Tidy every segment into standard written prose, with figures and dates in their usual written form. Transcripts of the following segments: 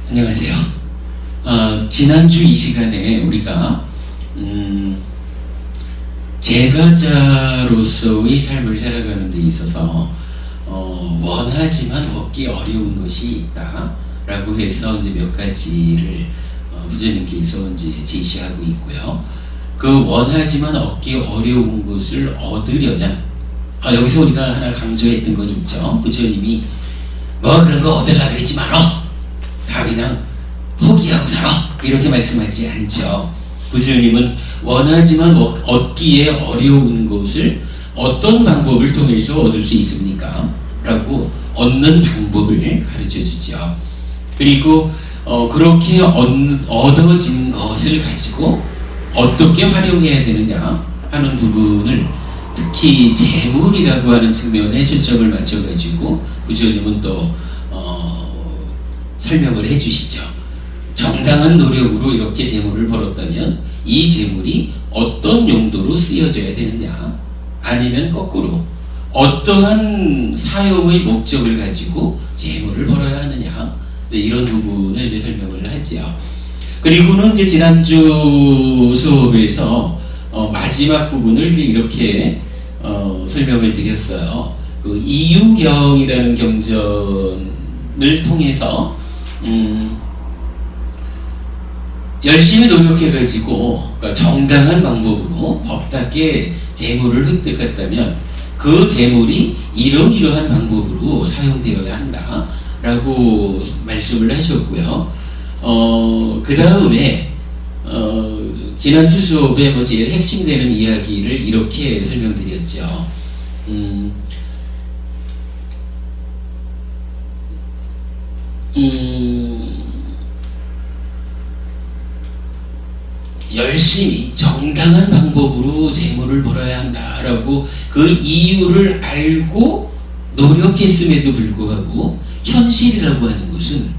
안녕하세요. 지난주 이 시간에 우리가 제가자로서의 삶을 살아가는 데 있어서 원하지만 얻기 어려운 것이 있다라고 해서 이제 몇 가지를 부처님께서 이제 제시하고 있고요. 그 원하지만 얻기 어려운 것을 얻으려면 여기서 우리가 하나 강조했던 건 있죠. 부처님이 뭐 그런 거 얻으려고 그러지 말어. 다 그냥 포기하고 살아. 이렇게 말씀하지 않죠. 부처님은 원하지만 얻기에 어려운 것을 어떤 방법을 통해서 얻을 수 있습니까? 라고 얻는 방법을 가르쳐 주죠. 그리고 그렇게 얻어진 것을 가지고 어떻게 활용해야 되느냐 하는 부분을 특히 재물이라고 하는 측면에 초점을 맞춰가지고 부처님은 또 설명을 해주시죠. 정당한 노력으로 이렇게 재물을 벌었다면 이 재물이 어떤 용도로 쓰여져야 되느냐, 아니면 거꾸로 어떠한 사용의 목적을 가지고 재물을 벌어야 하느냐, 이런 부분을 이제 설명을 하지요. 그리고는 이제 지난주 수업에서 마지막 부분을 이제 이렇게 설명을 드렸어요. 그 이유경이라는 경전을 통해서 열심히 노력해가지고 그러니까 정당한 방법으로 법답게 재물을 획득했다면 그 재물이 이러이러한 방법으로 사용되어야 한다라고 말씀을 하셨고요. 그 다음에 지난주 수업에 제일 핵심되는 이야기를 이렇게 설명드렸죠. 열심히 정당한 방법으로 재물을 벌어야 한다라고 그 이유를 알고 노력했음에도 불구하고 현실이라고 하는 것은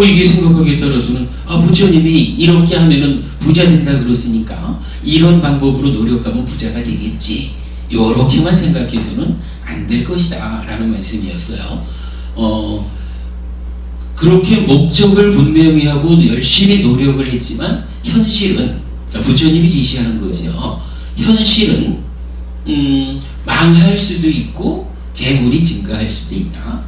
이게 생각하기에 따라서는 부처님이 이렇게 하면은 부자 된다 그러시니까 이런 방법으로 노력하면 부자가 되겠지, 요렇게만 생각해서는 안 될 것이다 라는 말씀이었어요. 그렇게 목적을 분명히 하고 열심히 노력을 했지만 현실은 부처님이 제시하는 거죠. 현실은 망할 수도 있고 재물이 증가할 수도 있다.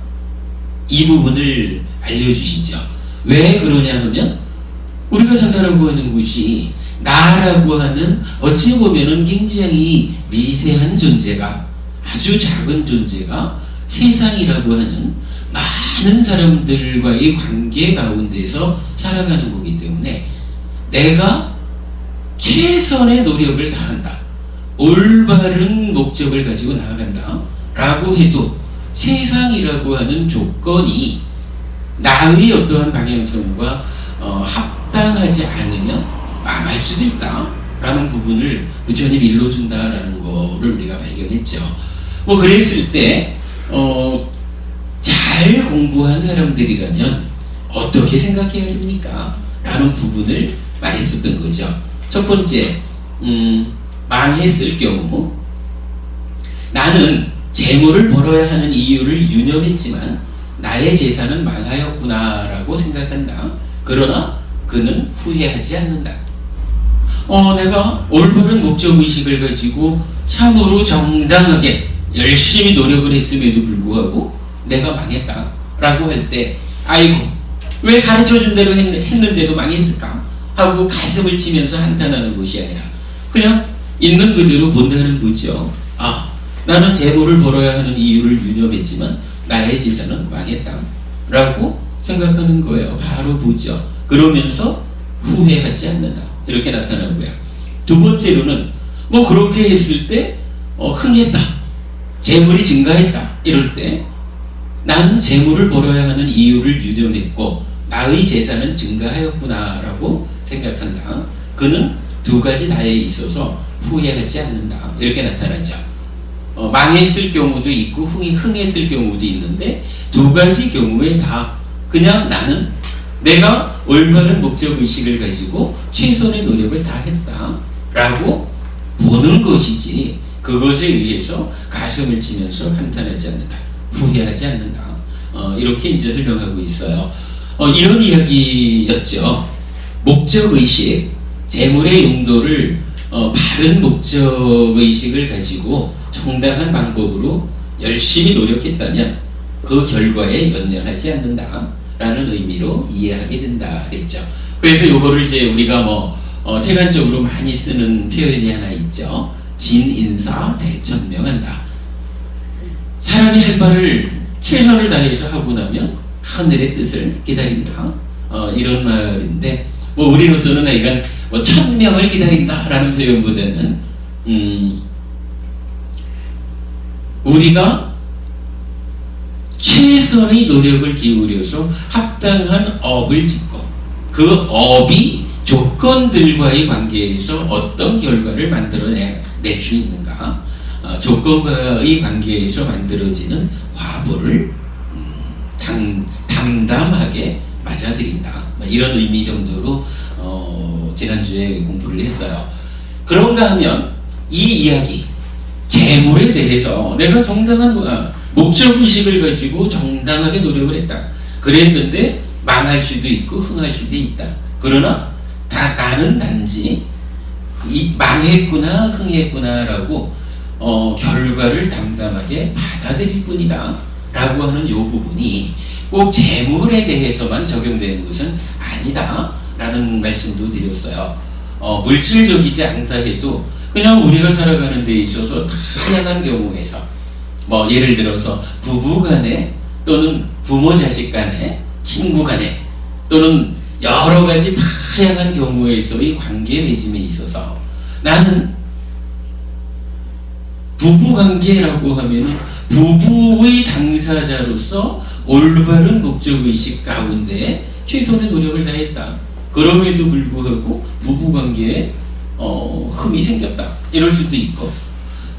이 부분을 알려주시죠. 왜 그러냐 하면 우리가 산다라고 하는 것이 나라고 하는 어찌 보면은 굉장히 미세한 존재가, 아주 작은 존재가 세상이라고 하는 많은 사람들과의 관계 가운데서 살아가는 거기 때문에 내가 최선의 노력을 다한다, 올바른 목적을 가지고 나아간다 라고 해도 세상이라고 하는 조건이 나의 어떠한 방향성과 합당하지 않으면 망할 수도 있다 라는 부분을 부처님이 일러준다라는 거를 우리가 발견했죠. 그랬을 때 잘 공부한 사람들이라면 어떻게 생각해야 됩니까? 라는 부분을 말했었던 거죠. 첫 번째, 망했을 경우 나는 재물을 벌어야 하는 이유를 유념했지만 나의 재산은 망하였구나 라고 생각한다. 그러나 그는 후회하지 않는다. 내가 올바른 목적의식을 가지고 참으로 정당하게 열심히 노력을 했음에도 불구하고 내가 망했다 라고 할 때 아이고 왜 가르쳐준 대로 했는데도 망했을까 하고 가슴을 치면서 한탄하는 것이 아니라 그냥 있는 그대로 본다는 거죠. 나는 재물을 벌어야 하는 이유를 유념했지만 나의 재산은 망했다 라고 생각하는 거예요. 바로 보죠. 그러면서 후회하지 않는다, 이렇게 나타나고요. 두 번째로는 그렇게 했을 때 흥했다, 재물이 증가했다 이럴 때 나는 재물을 벌어야 하는 이유를 유념했고 나의 재산은 증가하였구나 라고 생각한다. 그는 두 가지 다에 있어서 후회하지 않는다, 이렇게 나타나죠. 망했을 경우도 있고 흥했을 경우도 있는데 두 가지 경우에 다 그냥 나는 내가 올바른 목적의식을 가지고 최선의 노력을 다했다 라고 보는 것이지 그것에 의해서 가슴을 치면서 한탄하지 않는다, 후회하지 않는다. 이렇게 이제 설명하고 있어요. 이런 이야기였죠. 목적의식, 재물의 용도를 바른 목적의식을 가지고 정당한 방법으로 열심히 노력했다면 그 결과에 연연하지 않는다라는 의미로 이해하게 된다 그랬죠. 그래서 요거를 이제 우리가 세간적으로 많이 쓰는 표현이 하나 있죠. 진인사 대천명한다. 사람이 할 바를 최선을 다해서 하고 나면 하늘의 뜻을 기다린다. 이런 말인데 우리로서는 하여간 천명을 기다린다라는 표현보다는 우리가 최선의 노력을 기울여서 합당한 업을 짓고 그 업이 조건들과의 관계에서 어떤 결과를 만들어낼 수 있는가, 조건과의 관계에서 만들어지는 화보를 담담하게 맞아들인다. 이런 의미 정도로 지난주에 공부를 했어요. 그런가 하면 이 이야기, 재물에 대해서 내가 정당한 목적의식을 가지고 정당하게 노력을 했다. 그랬는데 망할 수도 있고 흥할 수도 있다. 그러나 나는 단지 망했구나 흥했구나라고 결과를 담담하게 받아들일 뿐이다 라고 하는 이 부분이 꼭 재물에 대해서만 적용되는 것은 아니다 라는 말씀도 드렸어요. 물질적이지 않다 해도 그냥 우리가 살아가는 데 있어서 다양한 경우에서 예를 들어서 부부 간에 또는 부모 자식 간에 친구 간에 또는 여러 가지 다양한 경우에서의 관계 맺음에 있어서 나는 부부관계라고 하면은 부부의 당사자로서 올바른 목적의식 가운데 최선의 노력을 다했다. 그럼에도 불구하고 부부관계에 흠이 생겼다. 이럴 수도 있고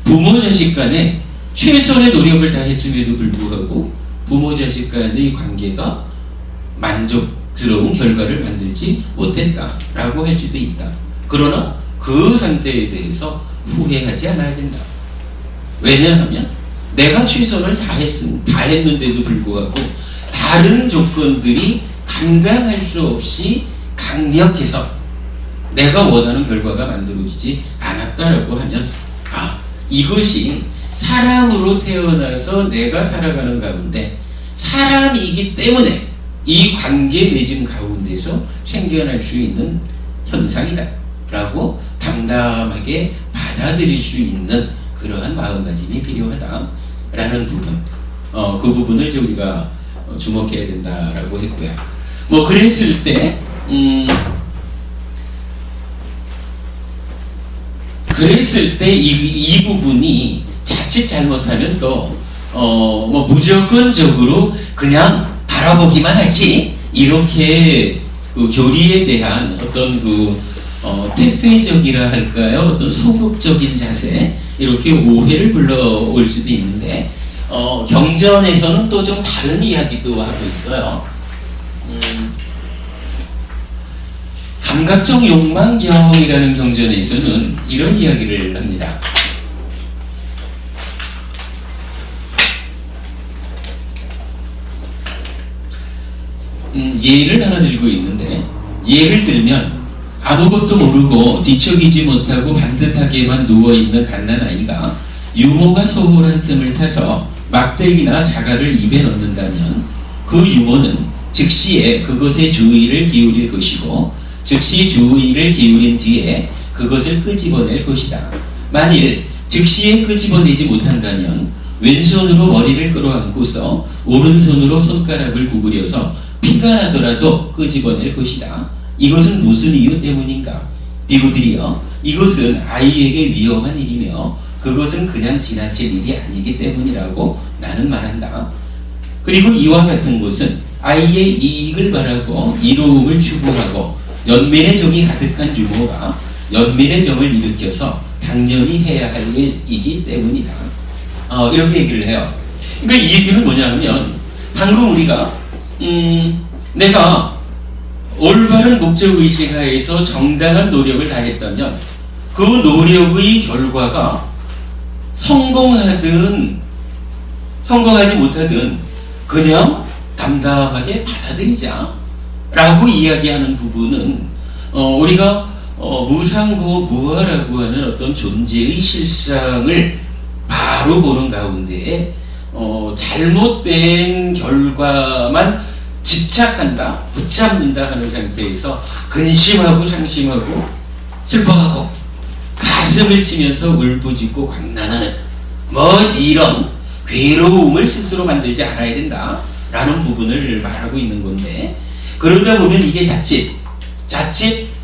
부모 자식 간에 최선의 노력을 다했음에도 불구하고 부모 자식 간의 관계가 만족스러운 결과를 만들지 못했다라고 할 수도 있다. 그러나 그 상태에 대해서 후회하지 않아야 된다. 왜냐하면 내가 최선을 다했는데도 불구하고 다른 조건들이 감당할 수 없이 강력해서 내가 원하는 결과가 만들어지지 않았다라고 하면 이것이 사람으로 태어나서 내가 살아가는 가운데 사람이기 때문에 이 관계 맺음 가운데서 생겨날 수 있는 현상이다 라고 담담하게 받아들일 수 있는 그러한 마음가짐이 필요하다라는 부분, 그 부분을 이제 우리가 주목해야 된다라고 했고요. 그랬을 때 이 부분이 자칫 잘못하면 또 무조건적으로 그냥 바라보기만 하지 이렇게 그 교리에 대한 어떤 퇴폐적이라 할까요? 어떤 소극적인 자세 이렇게 오해를 불러올 수도 있는데 경전에서는 또 좀 다른 이야기도 하고 있어요. 감각적 욕망경이라는 경전에서는 이런 이야기를 합니다. 예를 하나 들고 있는데 예를 들면 아무것도 모르고 뒤척이지 못하고 반듯하게만 누워있는 갓난아이가 유모가 소홀한 틈을 타서 막대기나 자갈을 입에 넣는다면 그 유모는 즉시에 그것에 주의를 기울일 것이고 즉시 주의를 기울인 뒤에 그것을 끄집어낼 것이다. 만일 즉시에 끄집어내지 못한다면 왼손으로 머리를 끌어안고서 오른손으로 손가락을 구부려서 피가 나더라도 끄집어낼 것이다. 이것은 무슨 이유 때문인가? 비구들이여, 이것은 아이에게 위험한 일이며 그것은 그냥 지나칠 일이 아니기 때문이라고 나는 말한다. 그리고 이와 같은 것은 아이의 이익을 바라고 이로움을 추구하고 연민의 정이 가득한 유모가 연민의 정을 일으켜서 당연히 해야 할 일이기 때문이다. 이렇게 얘기를 해요. 그러니까 이 얘기는 뭐냐면 방금 우리가 내가 올바른 목적의식 하에서 정당한 노력을 다했다면 그 노력의 결과가 성공하든 성공하지 못하든 그냥 담담하게 받아들이자. 라고 이야기하는 부분은 우리가 무상고 무아라고 하는 어떤 존재의 실상을 바로 보는 가운데 잘못된 결과만 집착한다, 붙잡는다 하는 상태에서 근심하고 상심하고 슬퍼하고 가슴을 치면서 울부짖고 광란하는 이런 괴로움을 스스로 만들지 않아야 된다 라는 부분을 말하고 있는 건데, 그러다 보면 이게 자칫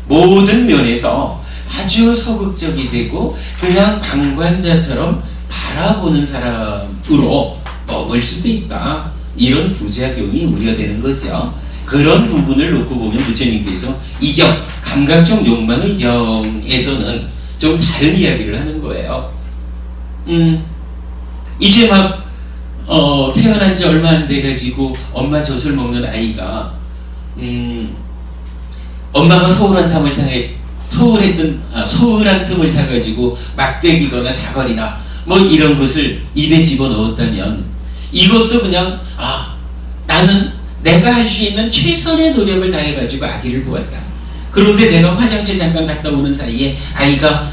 모든 면에서 아주 소극적이 되고 그냥 방관자처럼 바라보는 사람으로 먹을 수도 있다, 이런 부작용이 우려되는 거죠. 그런 부분을 놓고 보면 부처님께서 이경, 감각적 욕망의 경에서는 좀 다른 이야기를 하는 거예요. 이제 막 태어난 지 얼마 안 돼가지고 엄마 젖을 먹는 아이가 엄마가 소홀한 틈을 타가지고 막대기거나 자갈이나 이런 것을 입에 집어넣었다면, 이것도 그냥 나는 내가 할 수 있는 최선의 노력을 다해가지고 아기를 보았다. 그런데 내가 화장실 잠깐 갔다 오는 사이에 아이가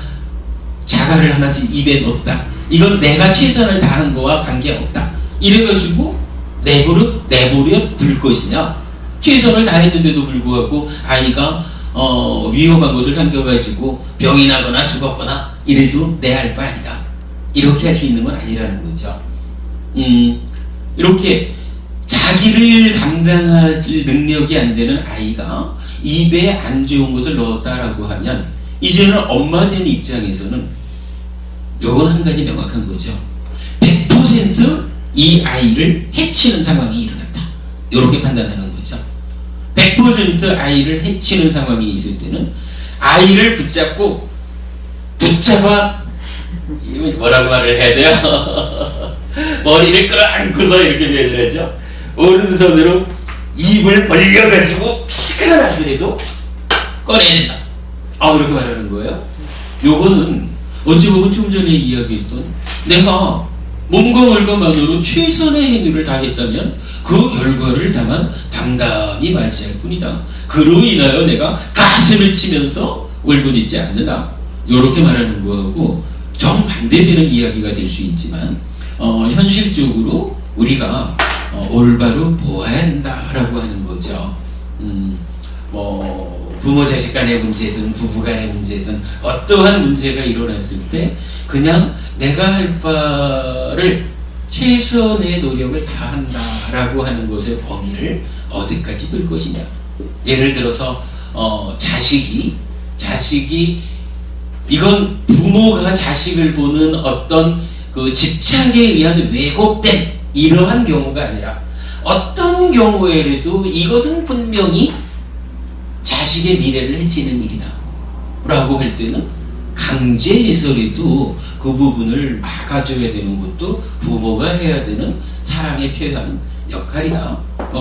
자갈을 하나 입에 넣었다. 이건 내가 최선을 다한 거와 관계없다. 이래가지고 내버려 둘 것이냐? 최선을 다했는데도 불구하고 아이가 위험한 것을 삼켜가지고 병이 나거나 죽었거나 이래도 내 할 바 아니다. 이렇게 할 수 있는 건 아니라는 거죠. 이렇게 자기를 감당할 능력이 안 되는 아이가 입에 안 좋은 것을 넣었다라고 하면, 이제는 엄마 된 입장에서는 요건 한 가지 명확한 거죠. 100% 이 아이를 해치는 상황이 일어났다. 이렇게 판단하는 거죠. 100% 아이를 해치는 상황이 있을 때는 아이를 붙잡아 뭐라고 말을 해야 돼요? 머리를 끌어안고서 이렇게 표현을 하죠. 오른손으로 입을 벌려가지고 피가 나더라도 꺼내야 된다. 이렇게 말하는 거예요. 요거는 어찌 보면 좀 전에 이야기했던, 내가 몸과 말과만으로 최선의 행위를 다했다면 그 결과를 다만 담담히 맞이할 뿐이다. 그로 인하여 내가 가슴을 치면서 울부짖지 않는다. 요렇게 말하는 거하고 정반대되는 이야기가 될 수 있지만, 현실적으로 우리가 올바로 보아야 된다라고 하는 거죠. 부모 자식 간의 문제든 부부 간의 문제든 어떠한 문제가 일어났을 때 그냥 내가 할 바를 최선의 노력을 다한다라고 하는 것의 범위를 어디까지 둘 것이냐. 예를 들어서 자식이 이건 부모가 자식을 보는 어떤 그 집착에 의한 왜곡된 이러한 경우가 아니라, 어떤 경우에라도 이것은 분명히 자식의 미래를 해치는 일이다 라고 할 때는 강제해서라도 그 부분을 막아줘야 되는 것도 부모가 해야 되는 사랑의 표현 역할이다.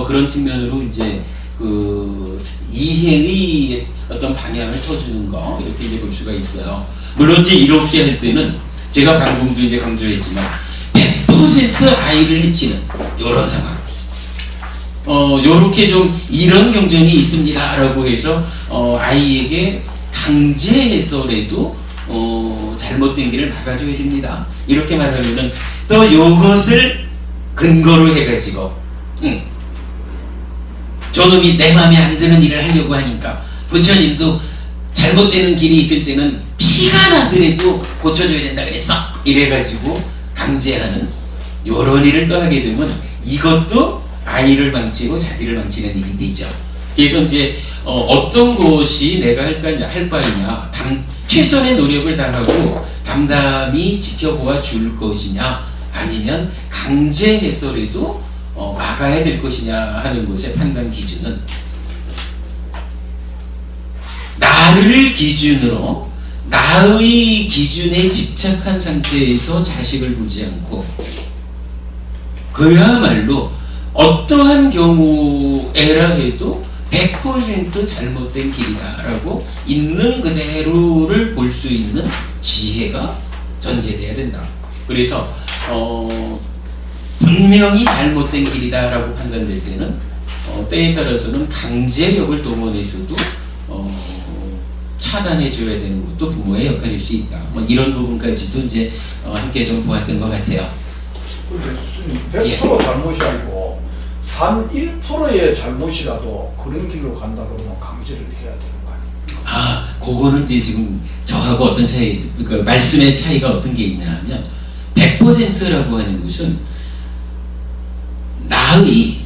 그런 측면으로 이제 그 이해의 어떤 방향을 터주는 거, 이렇게 이제 볼 수가 있어요. 물론 이제 이렇게 할 때는 제가 방금도 이제 강조했지만 100% 아이를 해치는 이런 상황, 요렇게 좀 이런 경전이 있습니다 라고 해서 아이에게 강제해서라도 잘못된 길을 막아줘야 됩니다. 이렇게 말하면은 또 요것을 근거로 해가지고 저놈이 내 마음에 안 드는 일을 하려고 하니까 부처님도 잘못되는 길이 있을 때는 피가 나더라도 고쳐줘야 된다 그랬어, 이래가지고 강제하는 요런 일을 또 하게 되면 이것도 아이를 망치고 자기를 망치는 일이 되죠. 그래서 이제 어떤 것이 내가 할 바이냐, 최선의 노력을 다하고 담담히 지켜보아 줄 것이냐, 아니면 강제해서라도 막아야 될 것이냐 하는 것의 판단 기준은 나를 기준으로, 나의 기준에 집착한 상태에서 자식을 보지 않고 그야말로 어떠한 경우에라 해도 100% 잘못된 길이다라고 있는 그대로를 볼 수 있는 지혜가 전제돼야 된다. 그래서 분명히 잘못된 길이다라고 판단될 때는 때에 따라서는 강제력을 동원해서도 차단해줘야 되는 것도 부모의 역할일 수 있다. 뭐 이런 부분까지도 이제 함께 좀 보았던 것 같아요. 근데 100% 잘못이 아니고 단 1%의 잘못이라도 그런 길로 간다 그러면 강제를 해야 되는 거 아니에요? 아, 그거는 이제 지금 저하고 어떤 차이, 그 말씀의 차이가 어떤 게 있냐 하면 100%라고 하는 것은 나의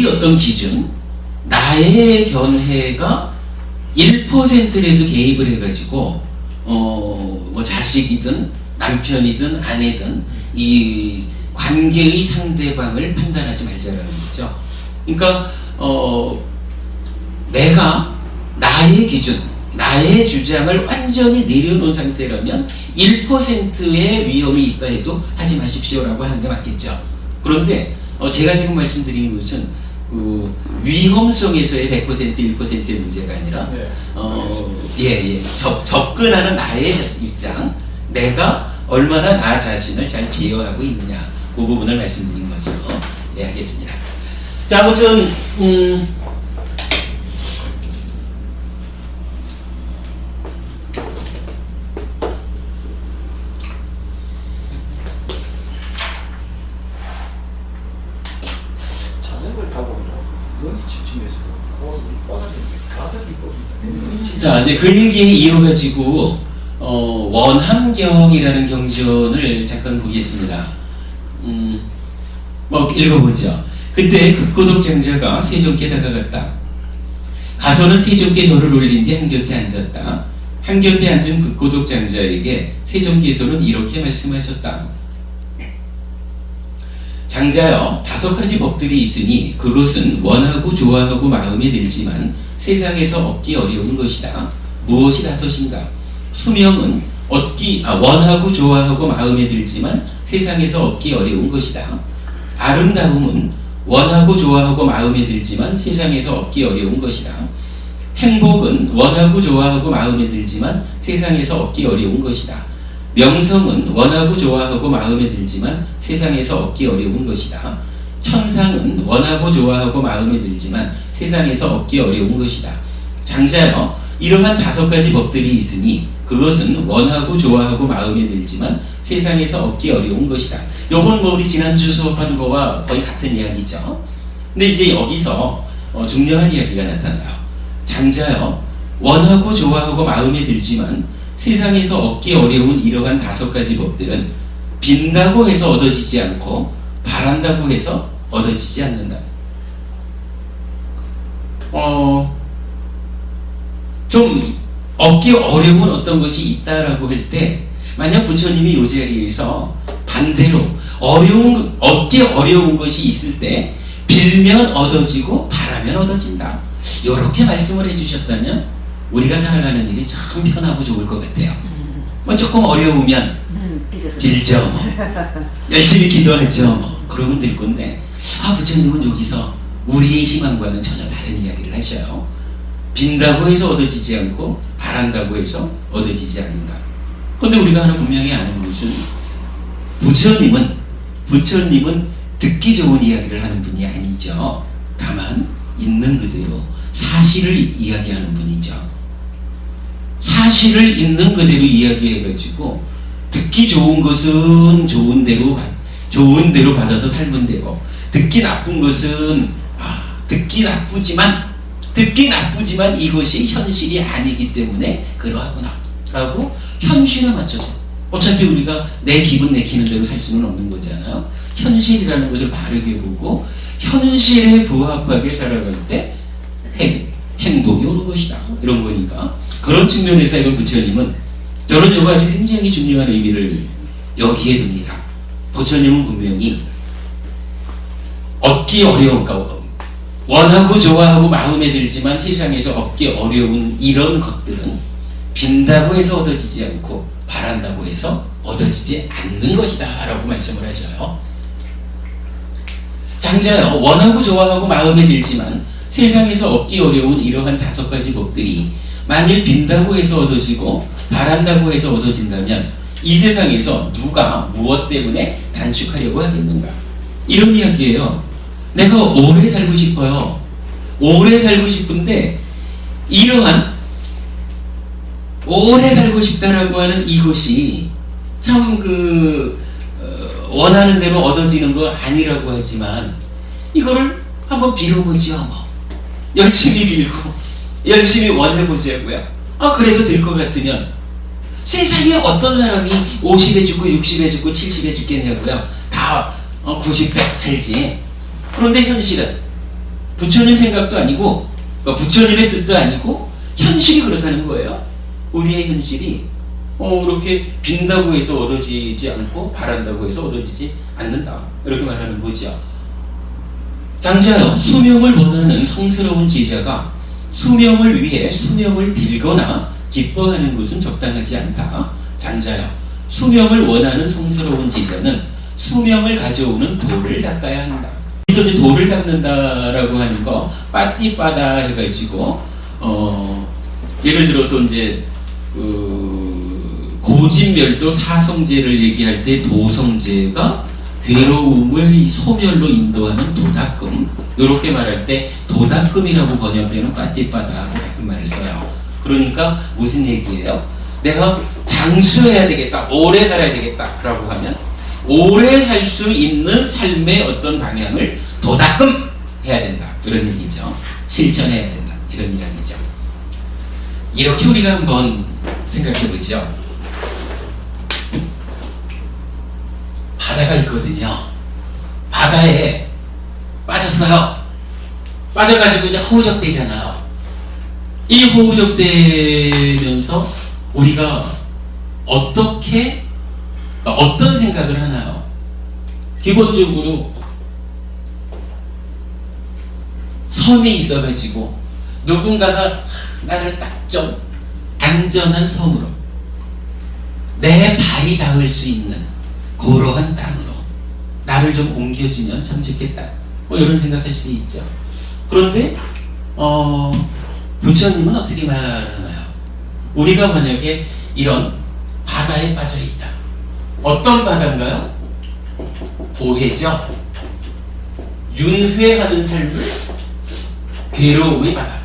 어떤 기준, 나의 견해가 1%라도 개입을 해가지고 뭐 자식이든 남편이든 아내든 이 관계의 상대방을 판단하지 말자라는 거죠. 그러니까 내가 나의 기준, 나의 주장을 완전히 내려놓은 상태라면 1%의 위험이 있다 해도 하지 마십시오라고 하는 게 맞겠죠. 그런데 제가 지금 말씀드린 것은 그 위험성에서의 100% 1%의 문제가 아니라 접근하는 나의 입장, 내가 얼마나 나 자신을 잘 제어하고 있느냐, 그 부분을 말씀드린 것으로 하겠습니다. 자, 아무튼 자전거를 타고 눈이 침침해서 자, 이제 그 얘기에 이어가지고 원함경이라는 경전을 잠깐 보겠습니다. 뭐 읽어보죠. 그때 극고독 장자가 세존께 다가갔다. 가서는 세존께 절을 올린 뒤 한곁에 앉았다. 한곁에 앉은 극고독 장자에게 세존께서는 이렇게 말씀하셨다. 장자여, 5가지 법들이 있으니 그것은 원하고 좋아하고 마음에 들지만 세상에서 얻기 어려운 것이다. 무엇이 5인가? 수명은 원하고 좋아하고 마음에 들지만 세상에서 얻기 어려운 것이다. 아름다움은 원하고 좋아하고 마음에 들지만 세상에서 얻기 어려운 것이다. 행복은 원하고 좋아하고 마음에 들지만 세상에서 얻기 어려운 것이다. 명성은 원하고 좋아하고 마음에 들지만 세상에서 얻기 어려운 것이다. 천상은 원하고 좋아하고 마음에 들지만 세상에서 얻기 어려운 것이다. 장자여, 이러한 5가지 법들이 있으니 그것은 원하고 좋아하고 마음에 들지만 세상에서 얻기 어려운 것이다. 요건 뭐 우리 지난주 수업한 거와 거의 같은 이야기죠. 근데 이제 여기서 중요한 이야기가 나타나요. 장자여, 원하고 좋아하고 마음에 들지만 세상에서 얻기 어려운 이러한 5가지 법들은 빈다고 해서 얻어지지 않고 바란다고 해서 얻어지지 않는다. 좀 얻기 어려운 어떤 것이 있다라고 할 때, 만약 부처님이 이 자리에서 반대로 얻기 어려운 것이 있을 때 빌면 얻어지고 바라면 얻어진다, 이렇게 말씀을 해주셨다면 우리가 살아가는 일이 참 편하고 좋을 것 같아요. 뭐 조금 어려우면 빌죠, 뭐. 열심히 기도하죠, 뭐. 그러면 될 건데, 부처님은 여기서 우리의 희망과는 전혀 다른 이야기를 하셔요. 빈다고 해서 얻어지지 않고 바란다고 해서 얻어지지 않는다. 그런데 우리가 하나 분명히 아는 것은 부처님은 듣기 좋은 이야기를 하는 분이 아니죠. 다만 있는 그대로 사실을 이야기하는 분이죠. 사실을 있는 그대로 이야기해가지고 듣기 좋은 것은 좋은 대로 받아서 살면 되고, 듣기 나쁜 것은 듣기 나쁘지만 이것이 현실이 아니기 때문에 그러하구나 라고 현실에 맞춰서, 어차피 우리가 내 기분 내키는 대로 살 수는 없는 거잖아요. 현실이라는 것을 바르게 보고 현실에 부합하게 살아갈 때 행복이 오는 것이다, 이런 거니까. 그런 측면에서 이건 부처님은 저는 이거 아주 굉장히 중요한 의미를 여기에 둡니다. 부처님은 분명히 얻기 어려운, 원하고 좋아하고 마음에 들지만 세상에서 얻기 어려운 이런 것들은 빈다고 해서 얻어지지 않고 바란다고 해서 얻어지지 않는 것이다 라고 말씀을 하셔요. 장자여, 원하고 좋아하고 마음에 들지만 세상에서 얻기 어려운 이러한 5가지 법들이 만일 빈다고 해서 얻어지고 바란다고 해서 얻어진다면 이 세상에서 누가 무엇 때문에 단축하려고 하겠는가, 이런 이야기예요. 내가 오래 살고 싶어요. 오래 살고 싶은데 이러한 오래 살고 싶다라고 하는 이것이 참 원하는 대로 얻어지는 거 아니라고 하지만 이거를 한번 빌어보지요. 뭐. 열심히 빌고 열심히 원해보자고요. 그래서 될 것 같으면 세상에 어떤 사람이 50에 죽고 60에 죽고 70에 죽겠냐고요. 다 90, 100 살지. 그런데 현실은 부처님 생각도 아니고 부처님의 뜻도 아니고 현실이 그렇다는 거예요. 우리의 현실이 이렇게 빈다고 해서 얻어지지 않고 바란다고 해서 얻어지지 않는다. 이렇게 말하는 거죠. 장자여, 수명을 원하는 성스러운 제자가 수명을 위해 수명을 빌거나 기뻐하는 것은 적당하지 않다. 장자여, 수명을 원하는 성스러운 제자는 수명을 가져오는 돌을 닦아야 한다. 여기서 이제 돌을 닦는다라고 하는 거 빠띠빠다 해가지고 예를 들어서 이제 고진멸도 사성제를 얘기할 때 도성제가 괴로움을 소멸로 인도하는 도닦음, 이렇게 말할 때 도닦음이라고 번역되는 빠띠빠다하고 같은 말을 써요. 그러니까 무슨 얘기예요? 내가 장수해야 되겠다, 오래 살아야 되겠다 라고 하면 오래 살 수 있는 삶의 어떤 방향을 도닦음 해야 된다, 그런 얘기죠. 실천해야 된다, 이런 이야기죠. 이렇게 우리가 한번 생각해 보죠. 바다가 있거든요. 바다에 빠졌어요. 빠져가지고 이제 허우적대잖아요. 이 허우적대면서 우리가 어떤 생각을 하나요? 기본적으로 섬이 있어가지고 누군가가 나를 딱 좀 안전한 섬으로 내 발이 닿을 수 있는 그러한 땅으로 나를 좀 옮겨주면 참 좋겠다, 뭐 이런 생각할 수 있죠. 그런데 부처님은 어떻게 말하나요? 우리가 만약에 이런 바다에 빠져 있다. 어떤 바다인가요? 고해죠. 윤회하는 삶을 괴로움의 바다,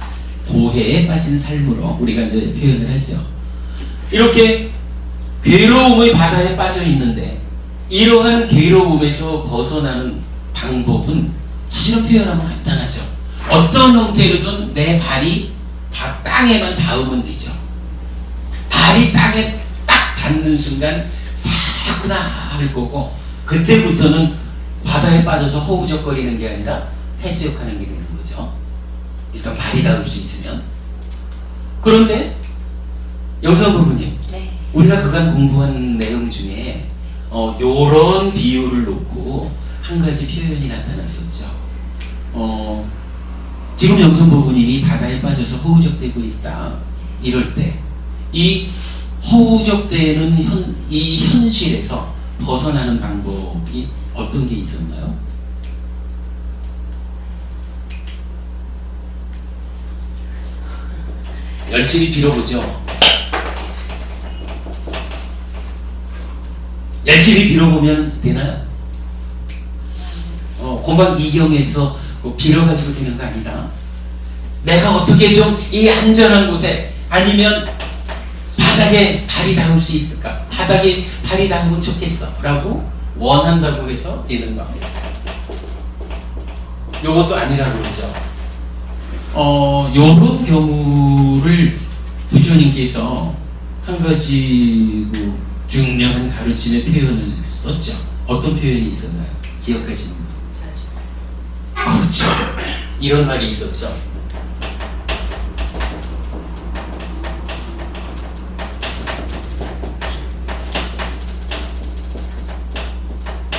고해에 빠진 삶으로 우리가 이제 표현을 하죠. 이렇게 괴로움의 바다에 빠져 있는데 이러한 괴로움에서 벗어나는 방법은 사실은 표현하면 간단하죠. 어떤 형태로든 내 발이 땅에만 닿으면 되죠. 발이 땅에 딱 닿는 순간 사구나 할 거고, 그때부터는 바다에 빠져서 허우적거리는 게 아니라 해수욕하는 게 되는 거죠. 일단 발이 닿을 수 있으면. 그런데 영선 부부님, 네. 우리가 그간 공부한 내용 중에 요런 비유를 놓고 한 가지 표현이 나타났었죠. 지금 영선 부부님이 바다에 빠져서 허우적대고 있다, 이럴 때 이 허우적대는 이 현실에서 벗어나는 방법이 어떤 게 있었나요? 열심히 빌어보죠. 열심히 빌어보면 되나요? 금방 이경에서 빌어가지고 되는 거 아니다. 내가 어떻게 좀 이 안전한 곳에, 아니면 바닥에 발이 닿을 수 있을까? 바닥에 발이 닿으면 좋겠어 라고 원한다고 해서 되는 거. 요것도 아니라고 그러죠. 요런 경우를 부처님께서 한 가지 중요한 가르침의 표현을 썼죠. 어떤 표현이 있었나요? 기억하시는 분? 그렇죠. 이런 말이 있었죠.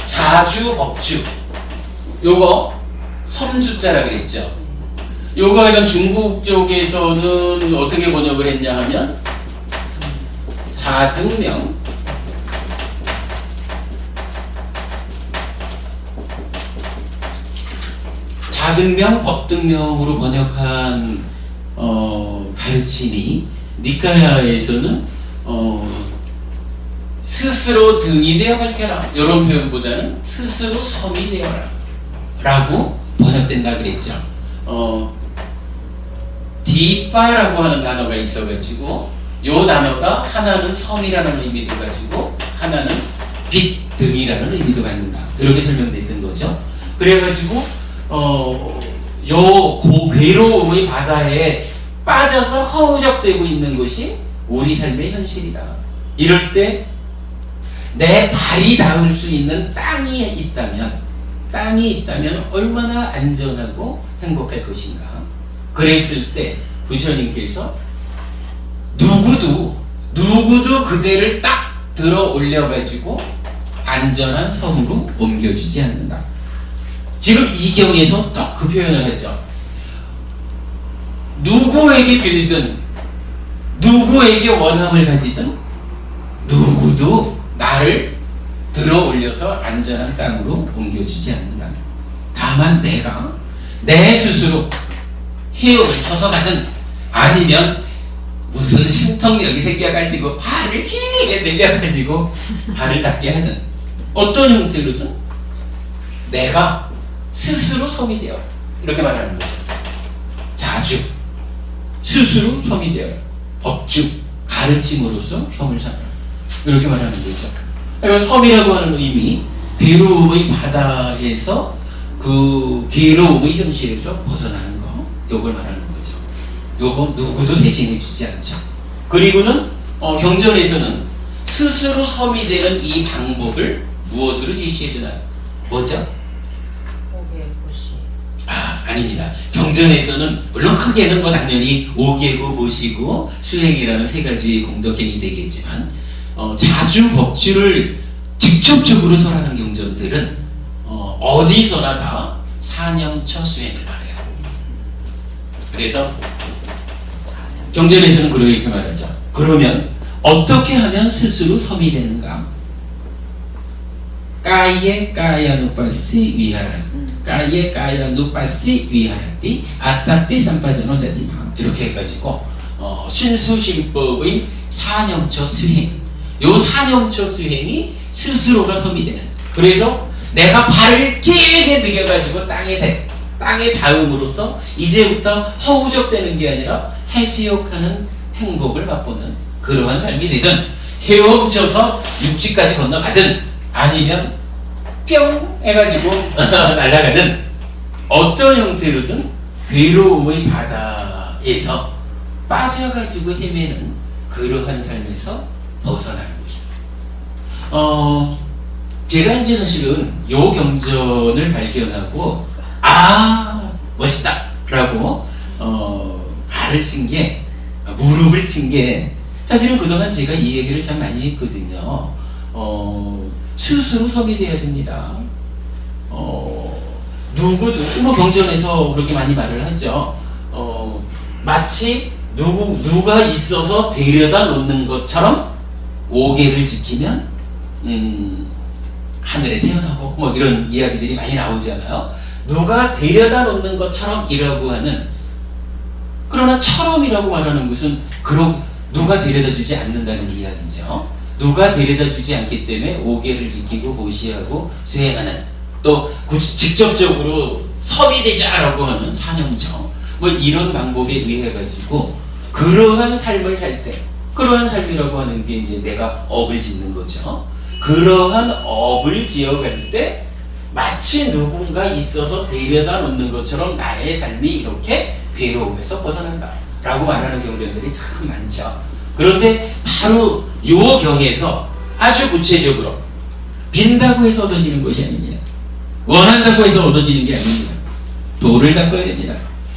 자주 법주, 요거 섬주자라 그랬죠. 요거 약간 중국 쪽에서는 어떻게 번역을 했냐 하면 자등명, 자등명, 법등명으로 번역한 가르침이 니카야에서는 스스로 등이 되어 밝혀라, 이런 표현보다는 스스로 섬이 되어라 라고 번역된다 그랬죠. 디바라고 하는 단어가 있어가지고 요 단어가 하나는 섬이라는 의미도 가지고 하나는 빛 등이라는 의미도 갖는다. 이렇게 설명됐던 거죠. 그래가지고 요 괴로움의 바다에 빠져서 허우적대고 있는 것이 우리 삶의 현실이다. 이럴 때 내 발이 닿을 수 있는 땅이 있다면 얼마나 안전하고 행복할 것인가. 그랬을 때 부처님께서 누구도 그대를 딱 들어 올려가지고 안전한 섬으로 옮겨주지 않는다. 지금 이 경에서 딱 그 표현을 했죠. 누구에게 빌든 누구에게 원함을 가지든 누구도 나를 들어 올려서 안전한 땅으로 옮겨주지 않는다. 다만 내가 내 스스로 헤엄을 쳐서 가든 아니면 무슨 신통력이 생겨가지고 발을 길게 늘려가지고 발을 닿게 하든 어떤 형태로든 내가 스스로 섬이 되어 이렇게 말하는 거죠. 자주 스스로 섬이 되어 법주 가르침으로써 섬을 잡아 이렇게 말하는 거죠. 그러니까 섬이라고 하는 의미 괴로움의 바다에서 그 괴로움의 현실에서 벗어나는 거 요걸 말하는 거죠. 요거 누구도 대신해 주지 않죠. 그리고는 경전에서는 스스로 섬이 되는 이 방법을 무엇으로 제시해 주나요? 뭐죠? 아닙니다. 경전에서는 물론 크게는 뭐 당연히 오개고 보시고 수행이라는 세 가지 공덕행이 되겠지만 자주 법주를 직접적으로 설하는 경전들은 어디서나 다 사념처 수행을 말해요. 그래서 경전에서는 그렇게 말하죠. 그러면 어떻게 하면 스스로 섬이 되는가? 까예 까야누빠시 위하라티 까예 까야누빠시 위하라티 아따띠 삼파전호 세티마 이렇게 해가지고 신수신법의 사념처 수행 요 사념처 수행이 스스로가 섬이 되는 그래서 내가 발을 길게 들여가지고 땅에 닿음으로써 이제부터 허우적대는 게 아니라 해수욕하는 행복을 맛보는 그러한 삶이 되든 헤엄쳐서 육지까지 건너가든 아니면 뿅 해가지고 날아가든 어떤 형태로든 괴로움의 바다에서 빠져가지고 헤매는 그러한 삶에서 벗어나는 것이다. 제가 이제 사실은 요 경전을 발견하고 멋있다 라고 발을 친 게 무릎을 친 게 사실은 그동안 제가 이 얘기를 참 많이 했거든요. 스스로 섬이 돼야 됩니다. 누구도 뭐 경전에서 그렇게 많이 말을 하죠. 마치 누가 있어서 데려다 놓는 것처럼 오개를 지키면 하늘에 태어나고 뭐 이런 이야기들이 많이 나오잖아요. 누가 데려다 놓는 것처럼 이라고 하는 그러나 처럼이라고 말하는 것은 누가 데려다 주지 않는다는 이야기죠. 누가 데려다 주지 않기 때문에 오개를 지키고 보시하고 수행하는 또 직접적으로 섬이 되자라고 하는 사념처 뭐 이런 방법에 의해 가지고 그러한 삶을 살 때 그러한 삶이라고 하는 게 이제 내가 업을 짓는 거죠. 그러한 업을 지어갈 때 마치 누군가 있어서 데려다 놓는 것처럼 나의 삶이 이렇게 괴로움에서 벗어난다 라고 말하는 경전들이 참 많죠. 그런데 바로 요 경에서 아주 구체적으로 빈다고 해서 얻어지는 것이 아닙니다. 원한다고 해서 얻어지는 게 아닙니다. 도를 닦아야 됩니다.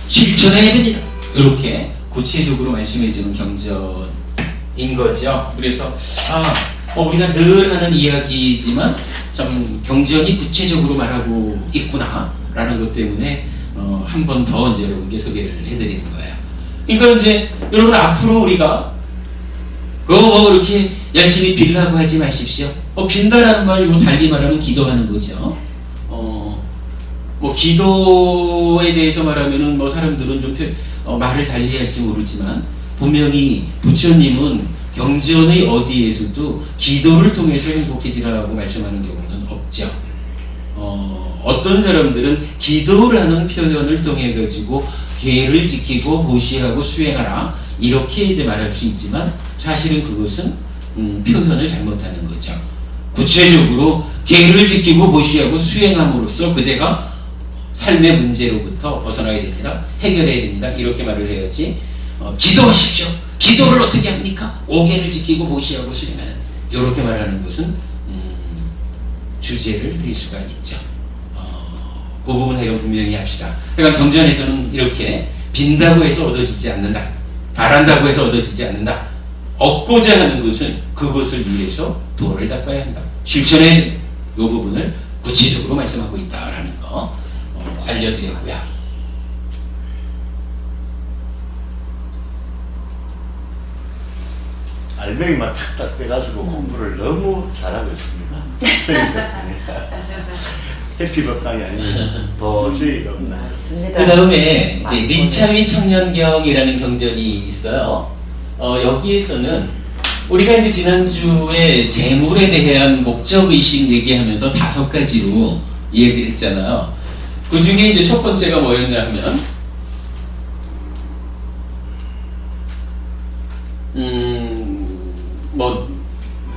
실천해야 됩니다. 이렇게 구체적으로 말씀해주는 경전인 거죠. 그래서 우리가 늘 하는 이야기지만 참 경전이 구체적으로 말하고 있구나 라는 것 때문에 한 번 더 이제 여러분께 소개를 해드리는 거예요. 그러니까 이제 여러분 앞으로 우리가 이렇게 열심히 빌라고 하지 마십시오. 빈다라는 말이 뭐 달리 말하면 기도하는 거죠. 뭐 기도에 대해서 말하면은 뭐 사람들은 좀 말을 달리 할지 모르지만 분명히 부처님은 경전의 어디에서도 기도를 통해서 행복해지라고 말씀하는 경우는 없죠. 어떤 사람들은 기도라는 표현을 통해 가지고 계를 지키고 보시하고 수행하라 이렇게 이제 말할 수 있지만 사실은 그것은 표현을 잘못하는 거죠. 구체적으로 계를 지키고 보시하고 수행함으로써 그대가 삶의 문제로부터 벗어나야 됩니다. 해결해야 됩니다. 이렇게 말을 해야지. 기도하십시오. 기도를 어떻게 합니까? 5계를 지키고 보시하고 수행하는 이렇게 말하는 것은 주제를 드릴 수가 있죠. 그 부분 해결 분명히 합시다. 그러니까 경전에서는 이렇게 빈다고 해서 얻어지지 않는다. 바란다고 해서 얻어지지 않는다. 얻고자 하는 것은 그것을 위해서 도를 닦아야 한다. 실천해야 된다. 이 부분을 구체적으로 말씀하고 있다라는 거 알려드렸고요. 알맹이만 탁탁 빼가지고 공부를 너무 잘하고 있습니다. 해피법당이 아니면 도저히 없나. 그 다음에 이제 리차위 청년경이라는 경전이 있어요. 여기에서는 우리가 이제 지난주에 재물에 대한 목적의식 얘기하면서 5가지로 얘기를 했잖아요. 그 중에 이제 첫 번째가 뭐였냐면,